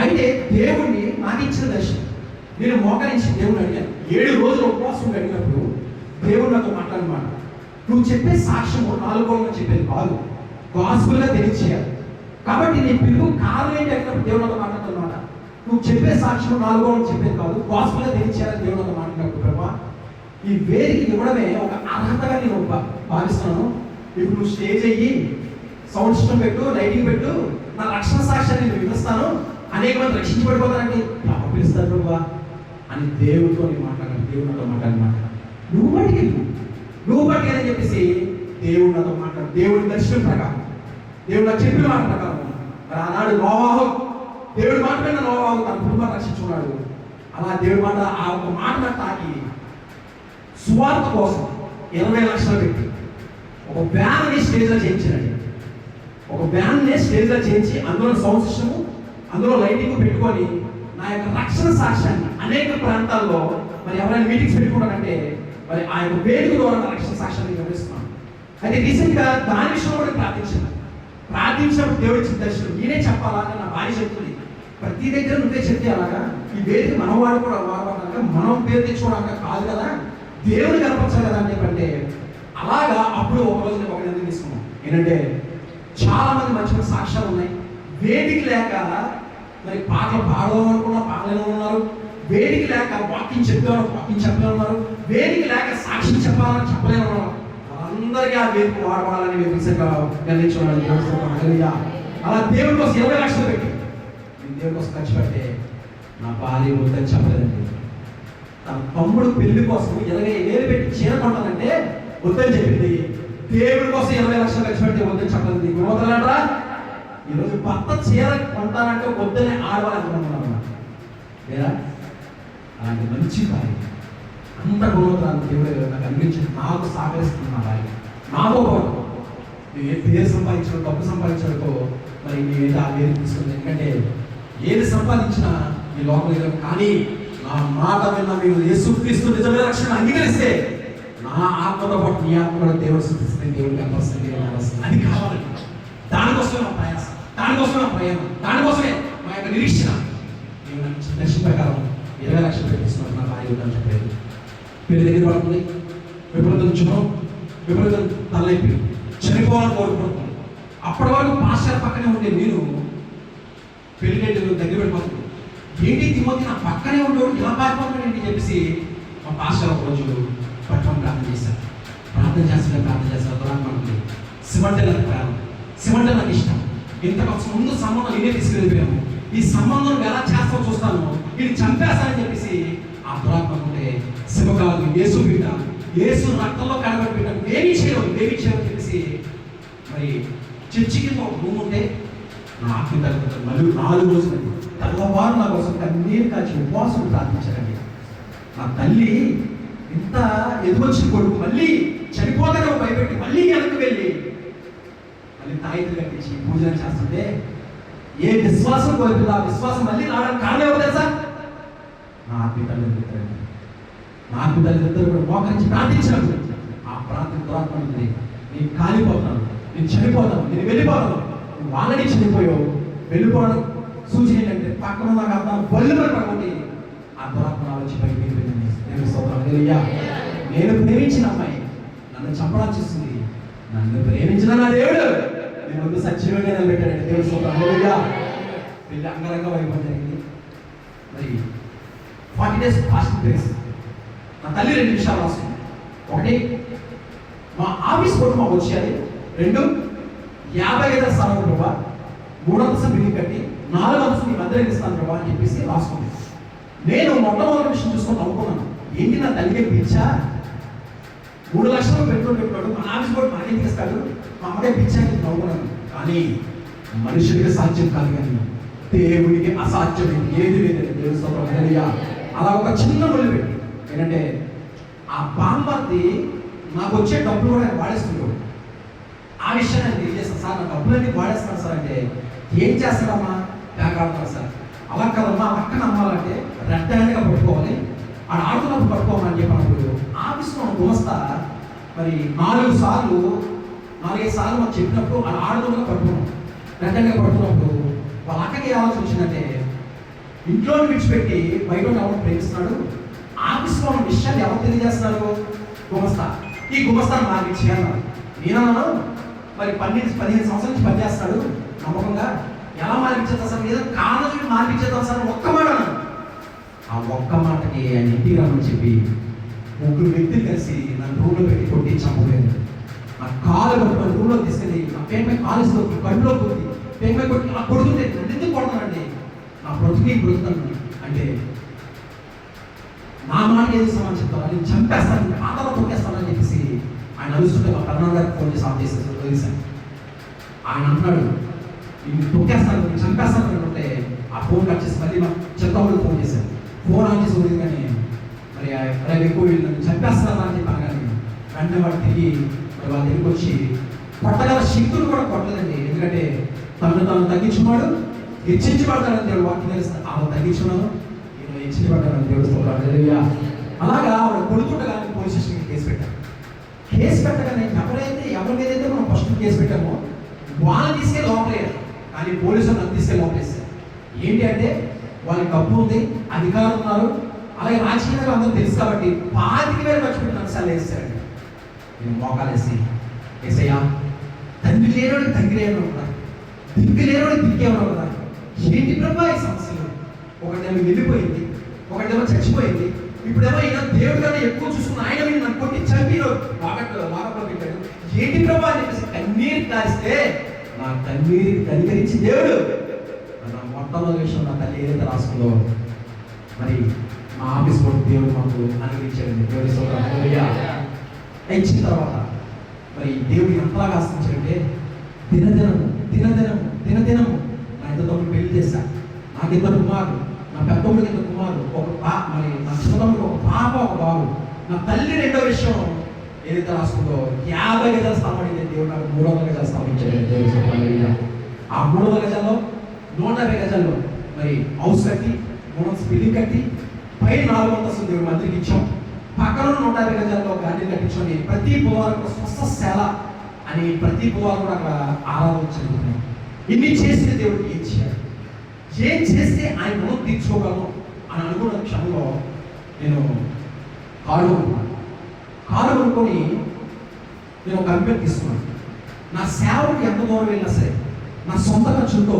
అయితే దేవుణ్ణి నాకు ఇచ్చిన దర్శనం, నేను మోకరించి దేవుని అడిగాను. 7 రోజులు ఉపవాసం అడిగినప్పుడు దేవుడు నాతో మాట్లాడమాట, నువ్వు చెప్పే సాక్ష్యము 4 రోజులుగా చెప్పేది కాదు, గాస్పుల్గా తెలియచేయాలి. కాబట్టి నీ పిలుపు కారణం ఏంటి అడిగినప్పుడు దేవుడు నాతో మాట్లాడుతున్నమాట, నువ్వు చెప్పే సాక్ష్యం 4 రోజులు చెప్పేది కాదు, గాస్పుల్గా తెలియచేయాలని దేవుడు నాతో మాట్లాడినప్పుడు, ప్రభా ఈ వేదిక ఇవ్వడమే ఒక అర్హతగా నేను భావిస్తున్నాను. ఇప్పుడు నువ్వు స్టేజ్ అయ్యి సౌండ్ సిస్టమ్ పెట్టు, లైటింగ్ పెట్టు, నా రక్షణ సాక్ష్యాన్ని నేను వివరిస్తాను, అనేక మంది రక్షించబడిపోతారంటే పిలుస్తారు ప్రభా అని దేవుడితో నేను మాట్లాడాను. దేవుడు నాతో మాట్లాడి నువ్వు పట్టుకెళ్ళని చెప్పేసి దేవుడు నాతో మాట్లాడు. దేవుడి దర్శనం ప్రకారం, దేవుడు నాకు చెప్పిన మాట ప్రకారం, మరి ఆనాడు నోవాహు దేవుడి మాట పైన నోవాహు తన కుటుంబాన్ని రక్షించుకున్నాడు. అలా దేవుడి మాట ఆ ఒక మాట నాకు తాకి సువార్త కోసం 20 లక్షలు పెట్టి ఒక వ్యాన్ని స్టేజ్లో చేయించాడు. ఒక వ్యాన్నే స్టేజ్లో చేయించి అందులో సౌండ్ సిస్టము, అందులో లైటింగ్ పెట్టుకొని నా యొక్క రక్షణ సాక్ష్యాన్ని అనేక ప్రాంతాల్లో మరి ఎవరైనా మీటింగ్స్ పెట్టుకుంటారంటే మరి ఆ యొక్క వేదిక ద్వారా రక్షణ సాక్ష్యాన్ని వివరిస్తున్నాను. అయితే రీసెంట్గా దాని విషయంలో కూడా ప్రార్థించినప్పుడు దేవుడి ఇచ్చిన దర్శనం నేనే చెప్పాలా అని నా భార్య చెప్తుంది. ప్రతి దగ్గర నువ్వే చెప్తే అలాగా ఈ వేదిక మనం వాడడానికి మనం పేరు తెచ్చుకోవడానికి కాదు కదా, దేవుని కనపరచాలి కదా అని చెప్పంటే అలాగా అప్పుడు ఒక రోజు ఒక నిర్ణయం తీసుకున్నాం. ఏంటంటే చాలా మంది మంచి సాక్ష్యాలు ఉన్నాయి, వేదిక లేక మరి పాటలు పాడదాం అనుకున్నా పాడలేని ఉన్నారు, వేదిక లేక వాక్యం చెప్పలేని ఉన్నారు, వేదిక లేక సాక్ష్యం చెప్పాలని చెప్పలేని ఉన్నారు. వాళ్ళందరికీ ఆ వేదిక వాడవాలని నిర్ణయించుకున్నాను. అలా దేవుడి కోసం 20 లక్షలు పెట్టి దేవుడి కోసం ఖర్చు పెడితే నా భార్య వద్దని చెప్పలేదండి. తన తమ్ముడు పెళ్లి కోసం 20,000 పెట్టి చీర కొంటానంటే వద్దని చెప్పింది. దేవుడి కోసం 20 లక్షలు ఖర్చు పెడితే వద్దని చెప్పలేదు. గుణవతలాడరా ఈరోజు భర్త చీర కొంటానంటే వద్దని ఆడవాలనుకున్నాను లేదా? అలాంటి మంచి భార్య, అంత గుణవతరాలు దేవుడు నాకు అనిపించింది. నాకు సహకరిస్తుంది నా భార్య, నాతో పాటు నువ్వు ఏ పేరు సంపాదించడం, డబ్బు సంపాదించడంతో మరి నేనేదో ఆ పేరు తీసుకుంది. ఎందుకంటే ఏది సంపాదించినా ఈ లోపల లేదు, కానీ నా మాట విన్న మీరు యేసుక్రీస్తు నిజమైన రక్షణ అంగీకరిస్తే నా ఆత్మతో పాటు నీ ఆత్మ కూడా దేవుడు సృష్టిస్తుంది, దేవుడికి అనిపిస్తుంది. అది కావాలండి. దానికోసమే నా ప్రయాసం, దానికోసమే నా ప్రయాణం, దానికోసమే మా యొక్క నిరీక్షణ. నేను నాకు దర్శన ప్రకారం 20 లక్షలు పెట్టిస్తున్నారు. నా భార్య ఉందని చెప్పలేదు. పెళ్లి దగ్గర పడుతుంది, విపరీతం జ్వరం, విపరీతం తలైపి చనిపోవాలని కోరుకుంటున్నాను. అప్పటి వరకు పాస్టర్ పక్కనే ఉంటే నేను పెళ్లి దగ్గర వెళ్ళిపోతుంది. ఏంటి తిమోతి నా పక్కనే ఉండేవాడు ఇలా పారిపోతున్నాడు ఏంటి చెప్పేసి మా పాస్టర్ ఒకరోజు పట్టుకొని ప్రార్థన చేశారు. ప్రార్థన చేస్తాను దురాత్మకి సిమంటే నాకు ప్రాణం, సిమంటే నాకు ఇష్టం. ఇంతకు ముందు సంబంధం నేనే తీసుకెళ్ళిపోయాము, ఈ సంబంధం ఎలా చేస్తామో చూస్తాను, ఇది చంపేస్తానని చెప్పేసి ఆ దురాత్మ ఉంటే శివకాలు యేసు బిడ్డ, యేసు రక్తంలో కడబెట్టి ఏమీ చేయవు చెప్పేసి మరి చర్చికి ఒక రూమ్ ఉంటే నా ఆత్మీయ తల్లిదండ్రులు మళ్ళీ 4 రోజులు తెల్లవారు నా కోసం కన్నీరు కాచి ఉపవాసం ప్రార్థించారండి. నా తల్లి ఇంత ఎదుగొచ్చిన కొడుకు మళ్ళీ చనిపోతానే భయపెట్టి మళ్ళీ వెనక్కి వెళ్ళి మళ్ళీ తాయితులు కట్టించి పూజలు చేస్తుంటే ఏ విశ్వాసం కోరుతుందో ఆ విశ్వాసం మళ్ళీ రావడానికి కారణం ఎవరు తెలుసా? నా ఆత్మీయ తల్లిదండ్రులు. నా ఆత్మీయ తల్లిదండ్రులు కూడా మోకరించి ప్రార్థించారు. ఆ ప్రార్థన దురాత్మ ఉంది, నేను కాలిపోతాను, నేను చనిపోతాను, నేను వెళ్ళిపోతాను. నువ్వు ఆల్రెడీ చనిపోయావు, వెళ్ళిపోవడం సూచన ఏంటంటే పక్కన నాకు అర్థం బళ్ళు పడుకోండి. ఆ దురాత్మ వచ్చి బయటికి వెళ్ళింది. నేను ప్రేమించిన అమ్మాయి నన్ను చంపడం చూస్తుంది. నన్ను ప్రేమించిన నా దేవుడు నేను ముందు సత్యమే నిలబెట్టాడు. దేవుడు స్తోత్రం. పెళ్లి అంగరంగ వైభవం జరిగింది. మరి 40 days ఫాస్టింగ్ డేస్. నా తల్లి 2 విషయాలు రాస్తుంది. ఒకటి, మా ఆఫీస్ కోర్టు మాకు వచ్చేది. 2, 50 గజాల స్థలం ప్రభా, 3 అంతస్తులు బిల్డింగ్ కట్టి 4 అంతస్తులు మీ మందిరం ఇస్తాను ప్రభా అని చెప్పేసి రాసుకుంది. నేను మొట్టమొదటి విషయం చూసుకొని నవ్వుకున్నాను. ఏంటి నా తల్లికి పిచ్చా? 3 లక్షలు పెట్టుబడి పెట్టాడు, మన ఆఫీస్ కోర్టు మనకేం తీస్తాడు, మా అమ్మకే పిచ్చా అని నవ్వుకున్నాను. కానీ మనుషుడికి సాధ్యం కాదు, కానీ దేవుడికి అసాధ్యం ఏది లేదండి. దేవుడి స్తోత్రం. అలా ఒక చిన్న మొదలు పెట్టి ఏంటంటే ఆ బాంబర్ది నాకు వచ్చే డబ్బులు కూడా ఆయన వాడేస్తున్నాడు. ఆ విషయాన్ని నేను తెలియజేస్తాను. సార్ నా డబ్బులన్నీ వాడేస్తాను సార్ అంటే, ఏం చేస్తాడమ్మా? బ్యాంక్ ఆడుతున్నాను సార్. అలా కదమ్మా, అక్కన అమ్మాలంటే రెడ్ హ్యాండ్గా పట్టుకోవాలి, ఆడ ఆడుతున్నప్పుడు పట్టుకోమని చెప్పినప్పుడు ఆఫీస్లో గుమస్తా మరి 4 సార్లు 4-5 సార్లు మాకు చెప్పినప్పుడు ఆడ ఆడుతున్నా పట్టుకున్నాం. రెడ్ హ్యాండ్గా పట్టుకున్నప్పుడు వాళ్ళ అక్కకి ఆలోచన వచ్చిందంటే, ఇంట్లో విడిచిపెట్టి బయట ఎవరు ప్రేమిస్తున్నాడు, ఆఫీస్లో ఉన్న విషయాలు ఎవరు తెలియజేస్తున్నారు? గుమస్తా. ఈ గుమస్తాను మార్పించి అన్నారు. నేనన్నాను, మరి 15 సంవత్సరాల నుంచి పనిచేస్తాడు నమ్మకంగా, ఎలా మార్పించేద్దాం సార్? ఏదో కారణం చూపి మార్పించేద్దాం సార్ ఒక్క మాట అన్నాను. ఆ ఒక్క మాటకి ఆయన ఇంటికి రమ్మని చెప్పి 3 వ్యక్తులు కలిసి నన్ను రూమ్లో పెట్టి కొట్టి చంపలేదు. నా కాలు పట్టుకొని రూమ్లో తీసుకెళ్ళి నా పేపై కాలేజీలో కడుపులో కొట్టి పేపై కొట్టి అలా కొడుతుంటే ఎందుకు కొడతానండి? నా బ్రతుకుతాను అంటే నా మాట ఏది సమానం చెప్తాను, నేను చంపేస్తాను, ఆటలో తొక్కేస్తానని చెప్పేసి ఆయన అలుస్తుంటే మా కరుణా గారికి ఫోన్ చేసి ఆఫ్ చేసేసి వదిలేశాను. ఆయన అంటున్నాడు, నేను తొక్కేస్తాను, నేను చంపేస్తాను అనుకుంటే ఆ ఫోన్ కట్ చేసి మళ్ళీ మా చెత్తవాడికి ఫోన్ చేశాను. ఫోన్ ఆన్ చేసి వదిలేదు కానీ మరి అలా ఎక్కువ నన్ను చంపేస్తాను అని చెప్పాను. కానీ వెంటనే వాడు తిరిగి మరి వాళ్ళ దగ్గరికి వచ్చి కొట్టగల శక్తులు కూడా కొట్టలేదండి. ఎందుకంటే తను తగ్గించుకున్నాడు, హెచ్చించబడతాడని దేవుడు వాక్యం తెలుస్తాను. అలా తగ్గించుకున్నాను, నేను హెచ్చించబడ్డాను. దేవుడు స్తోత్రం. అలాగా ఆవిడ కొడుతుండగానే పోలీస్ స్టేషన్కి కేసు పెట్టాను. కేసు పెట్టగానే ఎవరి మీద అయితే మనం ఫస్ట్ కేసు పెట్టామో వాళ్ళని తీసుకెళ్ళి లోపలేయాలి. కానీ పోలీసులు నన్ను తీసుకెళ్ళి లోపలేస్తారు. ఏంటి అంటే వాళ్ళకి డబ్బు ఉంది, అధికారం ఉన్నారు, అలాగే రాజకీయంగా అందరూ తెలుసు కాబట్టి 25,000 ఖర్చు పెట్టి నన్ను వేస్తారండి. నేను మోకాలేసి, ఏసయ్యా, తండ్రి లేనోడికి తండ్రి లేని ఉన్నారు, దిక్కు లేనోడికి దిక్కేమో ఉన్నారు. ఏంటి ప్రభా ఈ సమస్యలు? ఒకటేమో వెళ్ళిపోయింది, ఒకటేమో చచ్చిపోయింది, ఇప్పుడేమో ఈయన దేవుడి కన్నా ఎక్కువ చూసుకున్న ఆయన మీద నన్ను కొట్టి చంపిలో వాకట్లో పెట్టాడు. ఏంటి ప్రభా అని చెప్పేసి కన్నీరు కాస్తే నా కన్నీరుకి కనికరించి దేవుడు నా మొట్టమొదటి విషయం నా తల్లి ఏదైతే రాసుకుందో మరి మా ఆఫీస్ కూడా దేవుడు మాకు అనుగ్రహించాడండి. దేవుడి స్తోత్రం. ఇచ్చిన తర్వాత మరి దేవుడు ఎంతలాగా ఆశించాడంటే దినదినము నా ఇద్దరు తమ్ముడు పెళ్లి చేశా. నాకు 2 కుమారులు, నా పెద్ద తమ్ముడికి 2 కుమారులు, మరి నా చిన్న తమ్ముడికి ఒక పాప, ఒక బాబు. నా తల్లి రెండో విషయం ఏదైతే రాసుకుందో 50 గజాల స్థలం అడిగితే దేవుడు నాకు 300 గజాల స్థలం ఇచ్చాడు. దేవుడి స్తోత్రం. ఆ 300 గజాల్లో 150 గజాల్లో మరి హౌస్ కట్టి 300 బిల్డింగ్ కట్టి పై 4 అంతస్తులు దేవుడు మందిరికి ఇచ్చాం. పక్కన 150 గజాల్లో గార్డెన్ కట్టించుకొని ప్రతి బుధవారం స్వస్థశాల అని ప్రతి బుధవారం కూడా అక్కడ ఆరాధన జరుగుతున్నాయి. ఇన్ని చేసిన దేవుడు ఏం చేయాలి, ఏం చేస్తే ఆయన రుణం తీర్చుకోగలను అని అనుకున్న క్షణంలో నేను కారు కొనుక్కొని నేను ఒక కంపెనీ తీసుకున్నాను. నా సేవకు ఎంత దూరం వెళ్ళినా సరే నా సొంత ఖర్చులతో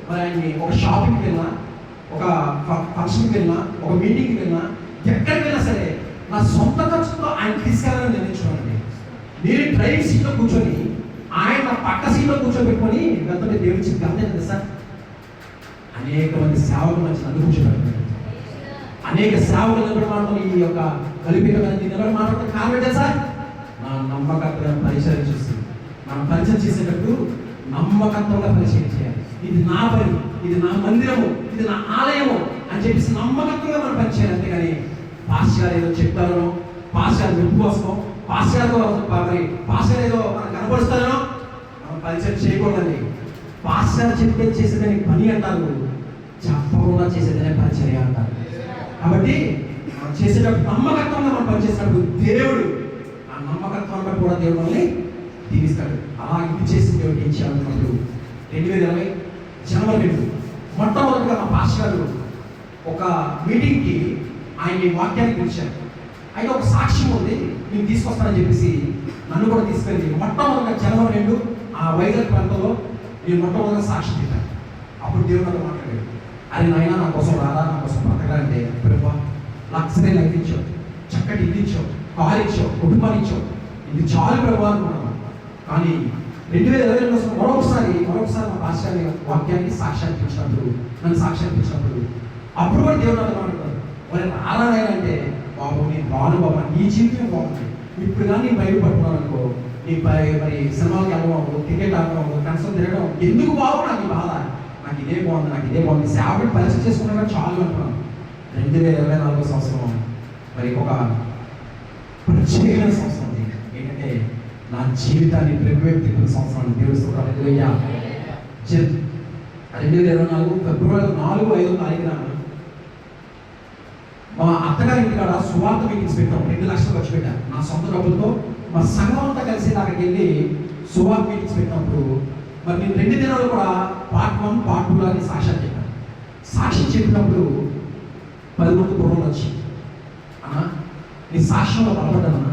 మరి ఆయన్ని ఒక షాపింగ్కి వెళ్ళినా, ఒక ఫంక్షన్కి వెళ్ళినా, ఒక మీటింగ్కి వెళ్ళినా, ఎక్కడికి వెళ్ళినా సరే నా సొంత ఖర్చుతో ఆయన తీసుకెళ్ళాలని నిర్ణయించుకోనండి. నేను డ్రైవింగ్ సీట్లో కూర్చొని ఆయన నా పక్క సీట్లో కూర్చోబెట్టుకొని వెళ్తుంటే దేవుడి చెప్పి అంతే సార్. అనేక మంది సేవకులు మంచి నన్ను కూర్చోబెట్టారు. అనేక సేవకులు నిలబడి మాట్లాడుతూ ఈ యొక్క కలిపిక నిలబడి మాట్లాడుతూ కారణం సార్ నా నమ్మకత్వం పరిచయం చూస్తుంది. మనం పరిచయం చేసేటప్పుడు నమ్మకత్వంగా పరిచయం చేయాలి. ఇది నా పని, ఇది నా మందిరము, ఇది నా ఆలయము అని చెప్పేసి నమ్మకత్వంగా మనం పనిచేయాలి. అంతేగాని పాస్టర్ గారు ఏదో చెప్తారనో, పాస్టర్ గారు మెప్పు కోసమో, పాస్టర్ గారు ఏదో మనం కనపరుస్తారనో మనం పరిచయం చేయకూడదండి. పాస్టర్ గారు చెప్పేది చేసేదని పని అంటారు, చెప్పకుండా చేసేదనే పరిచర్య అంటారు. కాబట్టి మనం చేసేటప్పుడు నమ్మకత్వంగా మనం పనిచేసినప్పుడు దేవుడు ఆ నమ్మకత్వాన్ని బట్టి కూడా దేవుడు మనల్ని దీవిస్తాడు. అలా ఇది చేసి దేవుడు ఏం చేయాలన్నప్పుడు 2020 జనవరి 2 మొట్టమొదటిగా మా పాస్టర్ గారు ఒక మీటింగ్కి ఆయన్ని వాక్యాన్ని పిలిచారు. అయితే ఒక సాక్ష్యం ఉంది, నేను తీసుకొస్తానని చెప్పేసి నన్ను కూడా తీసుకెళ్ళి మొట్టమొదటిగా జనవరి 2 ఆ వైజాగ్ ప్రాంతంలో నేను మొట్టమొదటిగా సాక్ష్యం చెప్పాను. అప్పుడు దేవుడు నాతో మాట్లాడాడు, అది నాయన నా కోసం రాదా, నా కోసం బ్రతకడా అంటే, ప్రభా లగ్జరీ లైఫ్ ఇచ్చావు, చక్కటి ఇల్లు ఇచ్చావు, కారు ఇచ్చావు, కుటుంబాన్ని ఇచ్చావు, ఇది చాలు ప్రభా అనుకున్నాను. కానీ 2022 మరొకసారి మా పాస్టర్ని వాక్యాన్ని సాక్ష్యానికి ఇచ్చినప్పుడు, నన్ను సాక్ష్యానికి ఇచ్చినప్పుడు అప్పుడు కూడా దేవుడు నాతో మాట్లాడతాడు, మరి రారాయన అంటే, బాబు నేను బాను బాబా, నీ జీవితం బాగుంది. ఇప్పుడు కానీ నేను బయట పట్టుకున్నాను అనుకో, నీ మరి సినిమాకి వెళ్ళడం, టికెట్ ఆడడం, కన్సల్ తిరగడం ఎందుకు బాబు, నాకు బాధ, నాకు ఇదే బాగుంది సేవలు పరిస్థితి చేసుకున్నా చాలు అంటున్నాను. 2024 సంవత్సరం మరి ఒక ప్రత్యేకమైన సంవత్సరం ఉంది. ఏంటంటే నా జీవితాన్ని ప్రవేశించిన సంవత్సరాన్ని దేవుడు స్తోత్రాలు. 2024 ఫిబ్రవరి 4, 5 తారీఖున మా అత్తగారి ఇంటికాడ సువార్త మీటింగ్స్ పెట్టాం. 2 లక్షలు ఖర్చు పెట్టాను నా సొంత డబ్బులతో. మా సంఘం అంతా కలిసి అక్కడికి వెళ్ళి సువార్త మీటింగ్స్ పెట్టినప్పుడు మరి నేను 2 దినాలు కూడా పార్ట్ 1, పార్ట్ 2 అని సాక్ష్యం చెప్పాను. సాక్ష్యం చెప్పినప్పుడు 10 మంది కుర్రలు వచ్చి, అన్నా నీ సాక్ష్యంలో బలపడ్డానన్నా,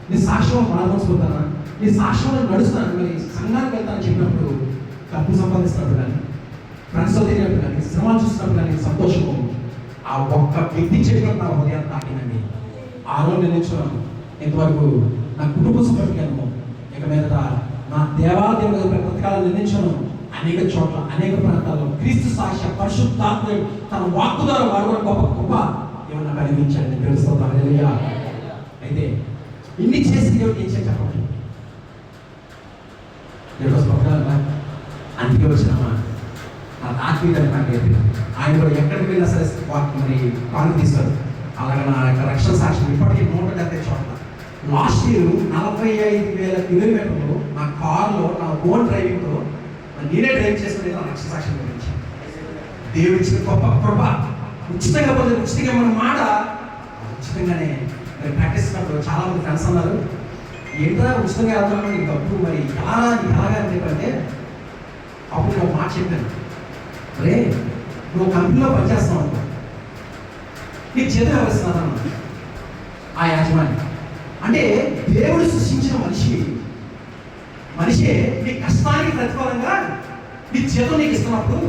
నీ సాక్ష్యంలో బాధపడిపోతానా, నీ సాక్ష్యంలో నడుస్తాను, మరి సంఘానికి వెళ్తానని చెప్పినప్పుడు డబ్బు సంపాదిస్తున్నప్పుడు కానీ, ఫ్రెండ్స్తో తిరిగినప్పుడు కానీ, సినిమాలు చూసినప్పుడు కానీ సంతోషము ఆ ఒక్క వ్యక్తి చెప్పినప్పుడు నా హృదయాన్ని తాకిందండి. ఆ రోజు నిర్ణయించుకున్నాను, ఇంతవరకు నా కుటుంబ సభ్యులను ఇక మీద నా దేవాదేవుడు బ్రతకాలను నిర్ణయించాను. అనేక చోట్ల, అనేక ప్రాంతాల్లో క్రీస్తు సాక్ష్య పరిశుద్ధాత్మ తన వాక్కు ద్వారా వాడు గొప్ప ఏమన్నా కలిగించాడని తెలుస్తాను. అయితే ఇన్ని చేసి దేవుడు ఏం చెప్పండి, దేవుడు స్వప్నాలు అందుకే వచ్చినామా నా ఆత్మీయతని నాకు ఆయన కూడా ఎక్కడికి వెళ్ళినా సరే మరి కాలు తీస్తారు. అలాగే నా యొక్క రక్షణ సాక్ష్యం ఇప్పటికీ 170 చోట్ల. లాస్ట్ ఇయర్ 45,000 కిలోమీటర్లు నా కారులో, నా ఓన్ డ్రైవింగ్తో నేనే డ్రైవ్ చేసుకుని నా రక్షణ సాక్ష్యం గురించి దేవుడు ఇచ్చిన గొప్ప కృప. ఉచితంగా పోతే ఉచితంగా మన మాట ఉచితంగానే మరి ప్రాక్టీసినప్పుడు చాలా మంది ఫ్రెండ్స్ అన్నారు, ఏంటో ఉచితంగా వెళ్తున్నాను నీకు డబ్బు మరి ఎలాగా అని చెప్పంటే, అప్పుడు నేను మాట చెప్పాను, రే నువ్వు కంపెనీలో పనిచేస్తున్నావు అనుకో, నీకు జీతం ఎవరిస్తున్నాను ఆ యాజమాని అంటే దేవుడు సృష్టించిన మనిషే నీ కష్టానికి ప్రతిఫలంగా నీ జీతం నీకు ఇస్తున్నప్పుడు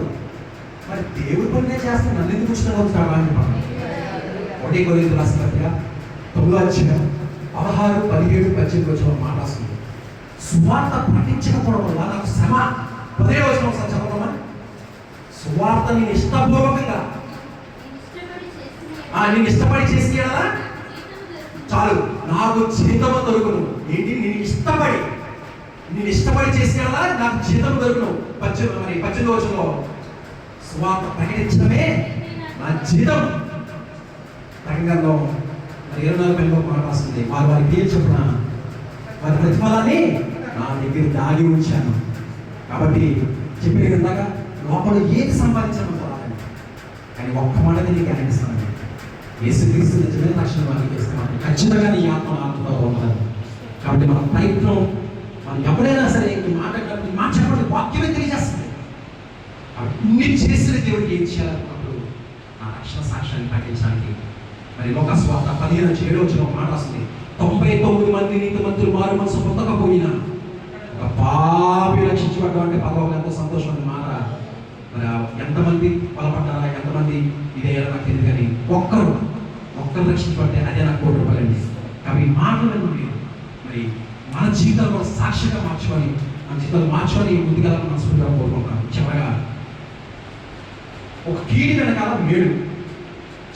మరి దేవుడు పనినే చేస్తాను, నన్ను ఎందుకు ఉచితంగా అవుతాడు అని చెప్పాను. 1 కొరింథీయులకు రాసిన పత్రిక 9వ అధ్యాయం 16, 17, 18 వచ్చిన మాట వస్తుంది. సువార్త ప్రకటించకపోవడం వల్ల నాకు శ్రమ. 10వ వచనం చదవమా, సువార్త నేను ఇష్టపూర్వకంగా నేను ఇష్టపడి చేసి చాలు నాకు జీతము దొరుకును. ఏంటి, నేను ఇష్టపడి చేసి నాకు జీతము దొరుకును. 18వ వచనంలో సువార్త ప్రకటించడమే నా జీతం. ప్రకటనలో 24 మాట రాస్తుంది, వారి పేరు చొప్పున వారి ప్రతిఫలాన్ని నా దగ్గర దాగి ఉంచాను. కాబట్టి చెప్పిన విధంగా లోపల ఏది సంపాదించాలని కానీ ఒక్క మాటని నీకు అనిపిస్తాను, యేసుక్రీస్తు నిజమైన రక్షణ వారికి ఇస్తున్నాను, ఖచ్చితంగా నీ ఆత్మతో ఉండాలి. కాబట్టి మన ప్రయత్నం, మనం ఎప్పుడైనా సరే ఈ మాట చెప్పండి, వాక్యమే తెలియజేస్తుంది. ఇన్ని చేసిన దేవుడికి ఏం చేయాలన్నప్పుడు ఆ రక్షణ సాక్ష్యాన్ని ప్రకటించడానికి మరి లోకస్వార్త 15:7 మాట వస్తుంది, 99 మంది నీతిమంతులు మారు మనసు పొందకపోయినా ఒక పాపి రక్షించబడ్డం అంటే పదవులు ఎంతో సంతోషం మాట. మరి ఎంతమంది బలపడ్డారా, ఎంతమంది ఇదయ్యారో నాకు తెలియదు, కానీ ఒక్కరు రక్షించబడితే అదే నాకు ₹1,00,000 అండి. కాబట్టి ఈ మాటలను మరి మన జీవితంలో సాక్షిగా మార్చుకొని, మన జీవితాలు మార్చుకొని ముందుగా మనస్ఫూర్తిగా కోరుకుంటాను. చివరగా ఒక కీడి వెనకాల మేడు.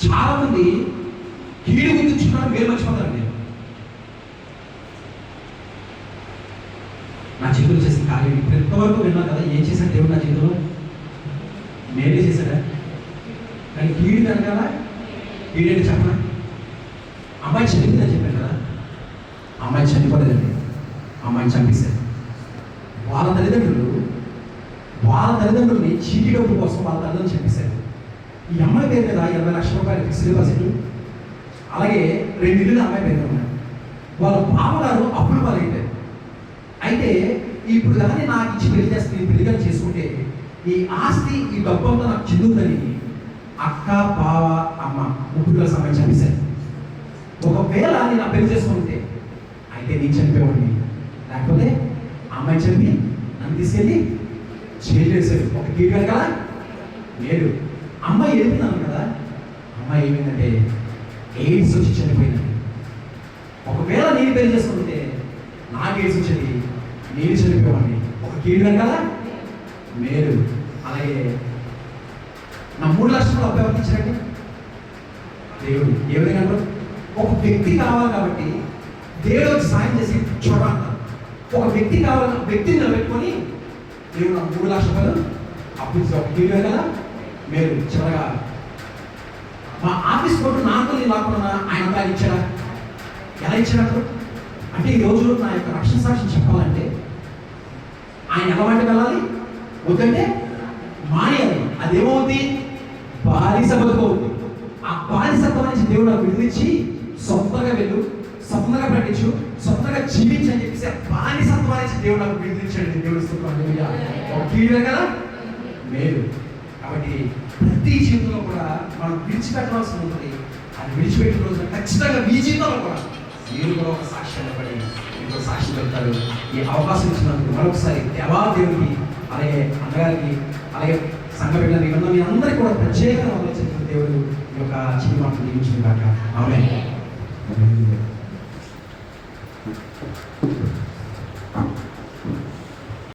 చాలా మంది కీడు గుర్తించుకున్నారు, మేలు మర్చిపోతారండి. నా చేతులు చేసిన కార్యం ఇప్పుడు ఎంతవరకు విన్నా కదా, ఏం చేశాడు దేవుడు నా జీవితంలో? మేలే చేశాడా? కానీ కీడు వెనకాల కీడేంటి చెప్పనా? అమ్మాయి చనిపోయిందని చెప్పాను కదా, అమ్మాయి చనిపోలేదండి, అమ్మాయిని చంపేశారు. వాళ్ళ తల్లిదండ్రుల్ని చీటీ డబ్బు కోసం వాళ్ళ తల్లిదండ్రులు చంపేశారు. ఈ అమ్మాయి పేరు మీద 20 లక్షల రూపాయలు ఫిక్స్డ్ డిపాజిట్, అలాగే 2 ఇల్లులు అమ్మాయి పేరు ఉన్నాయి. వాళ్ళ బావగారు అప్పులు పాలైపోయారు. అయితే ఇప్పుడు కానీ నాకు ఇచ్చి పెళ్లి చేస్తే నేను పెళ్లి కానీ చేసుకుంటే ఈ ఆస్తి ఈ డబ్బు అంతా నాకు చెందుతుందని అక్క, బావ, అమ్మ ముగ్గురు కలిసి అమ్మాయి చంపేశారు. ఒకవేళ నేను ఆ పెళ్లి చేసుకుంటే అయితే నేను చనిపోయేవాడిని, లేకపోతే అమ్మాయి చంపి నన్ను తీసుకెళ్ళి జైలు వేశారు. ఒక కీడు వెనకాల లేదు. అమ్మాయి వెళ్ళిపోయినాను కదా, అమ్మాయి ఏమైందంటే ఎయిడ్స్ వచ్చి చనిపోయింది. ఒకవేళ నేను పెళ్లి చేసుకుంటే నాకు ఎయిడ్స్ వచ్చేది, నేను చనిపోయేవాడిని. ఒక కీడు వెనకాల మేలు. అలాగే నా 3 లక్షలు అబ్బాయి ఎవరికి ఇచ్చారండి? దేవుడు. ఏ విధంగా? ఒక వ్యక్తి కావాలి కాబట్టి దేవుడికి సాయం చేసి చూడాలి. ఒక వ్యక్తి కావాలి, వ్యక్తిని నిలబెట్టుకొని దేవుడు నాకు 3 లక్షల రూపాయలు అప్పు ఇచ్చి ఒక కీడు కదా మేలు. చివరగా మా ఆఫీస్ కోర్టు నాకు నేను లాక్కున్నా, ఆయన ఆయన ఇచ్చాడా? ఎలా ఇచ్చాడు? అంటే ఈరోజు నా యొక్క రక్షణ సాక్ష్యం చెప్పాలంటే ఆయన ఎలా వంటి వెళ్ళాలి, వద్దంటే మానేయాలి. అదేమవుతుంది? బానిస బతుకవుతుంది. ఆ బానిసత్వం నుంచి దేవుడు నాకు విడిచి సొంతంగా వెళ్ళు, సొంతంగా ప్రకటించు, సొంతంగా జీవించి అని చెప్పేసి బానిసత్వం నుంచి దేవుడు నాకు విడిపించాడు. దేవుడు కీడు కదా మేలు. కాబట్టి ప్రతి జీవితంలో కూడా మనం విడిచిపెట్టవలసి ఉంటుంది. అది విడిచిపెట్టిన రోజున ఖచ్చితంగా మీ జీవితంలో కూడా మీరు కూడా ఒక సాక్ష్యం పడి ఇంకో సాక్ష్యం పెడతారు. ఈ అవకాశం ఇచ్చినందుకు మరొకసారి దేవుడికి, అలాగే అన్నగారికి, అలాగే సంఘ బిడ్డలకి, మీ అందరికీ కూడా ప్రత్యేకంగా ఆలోచించిన దేవుడు ఈ యొక్క చిన్న మాటలు దీవించిన కాక. ఆమేన్.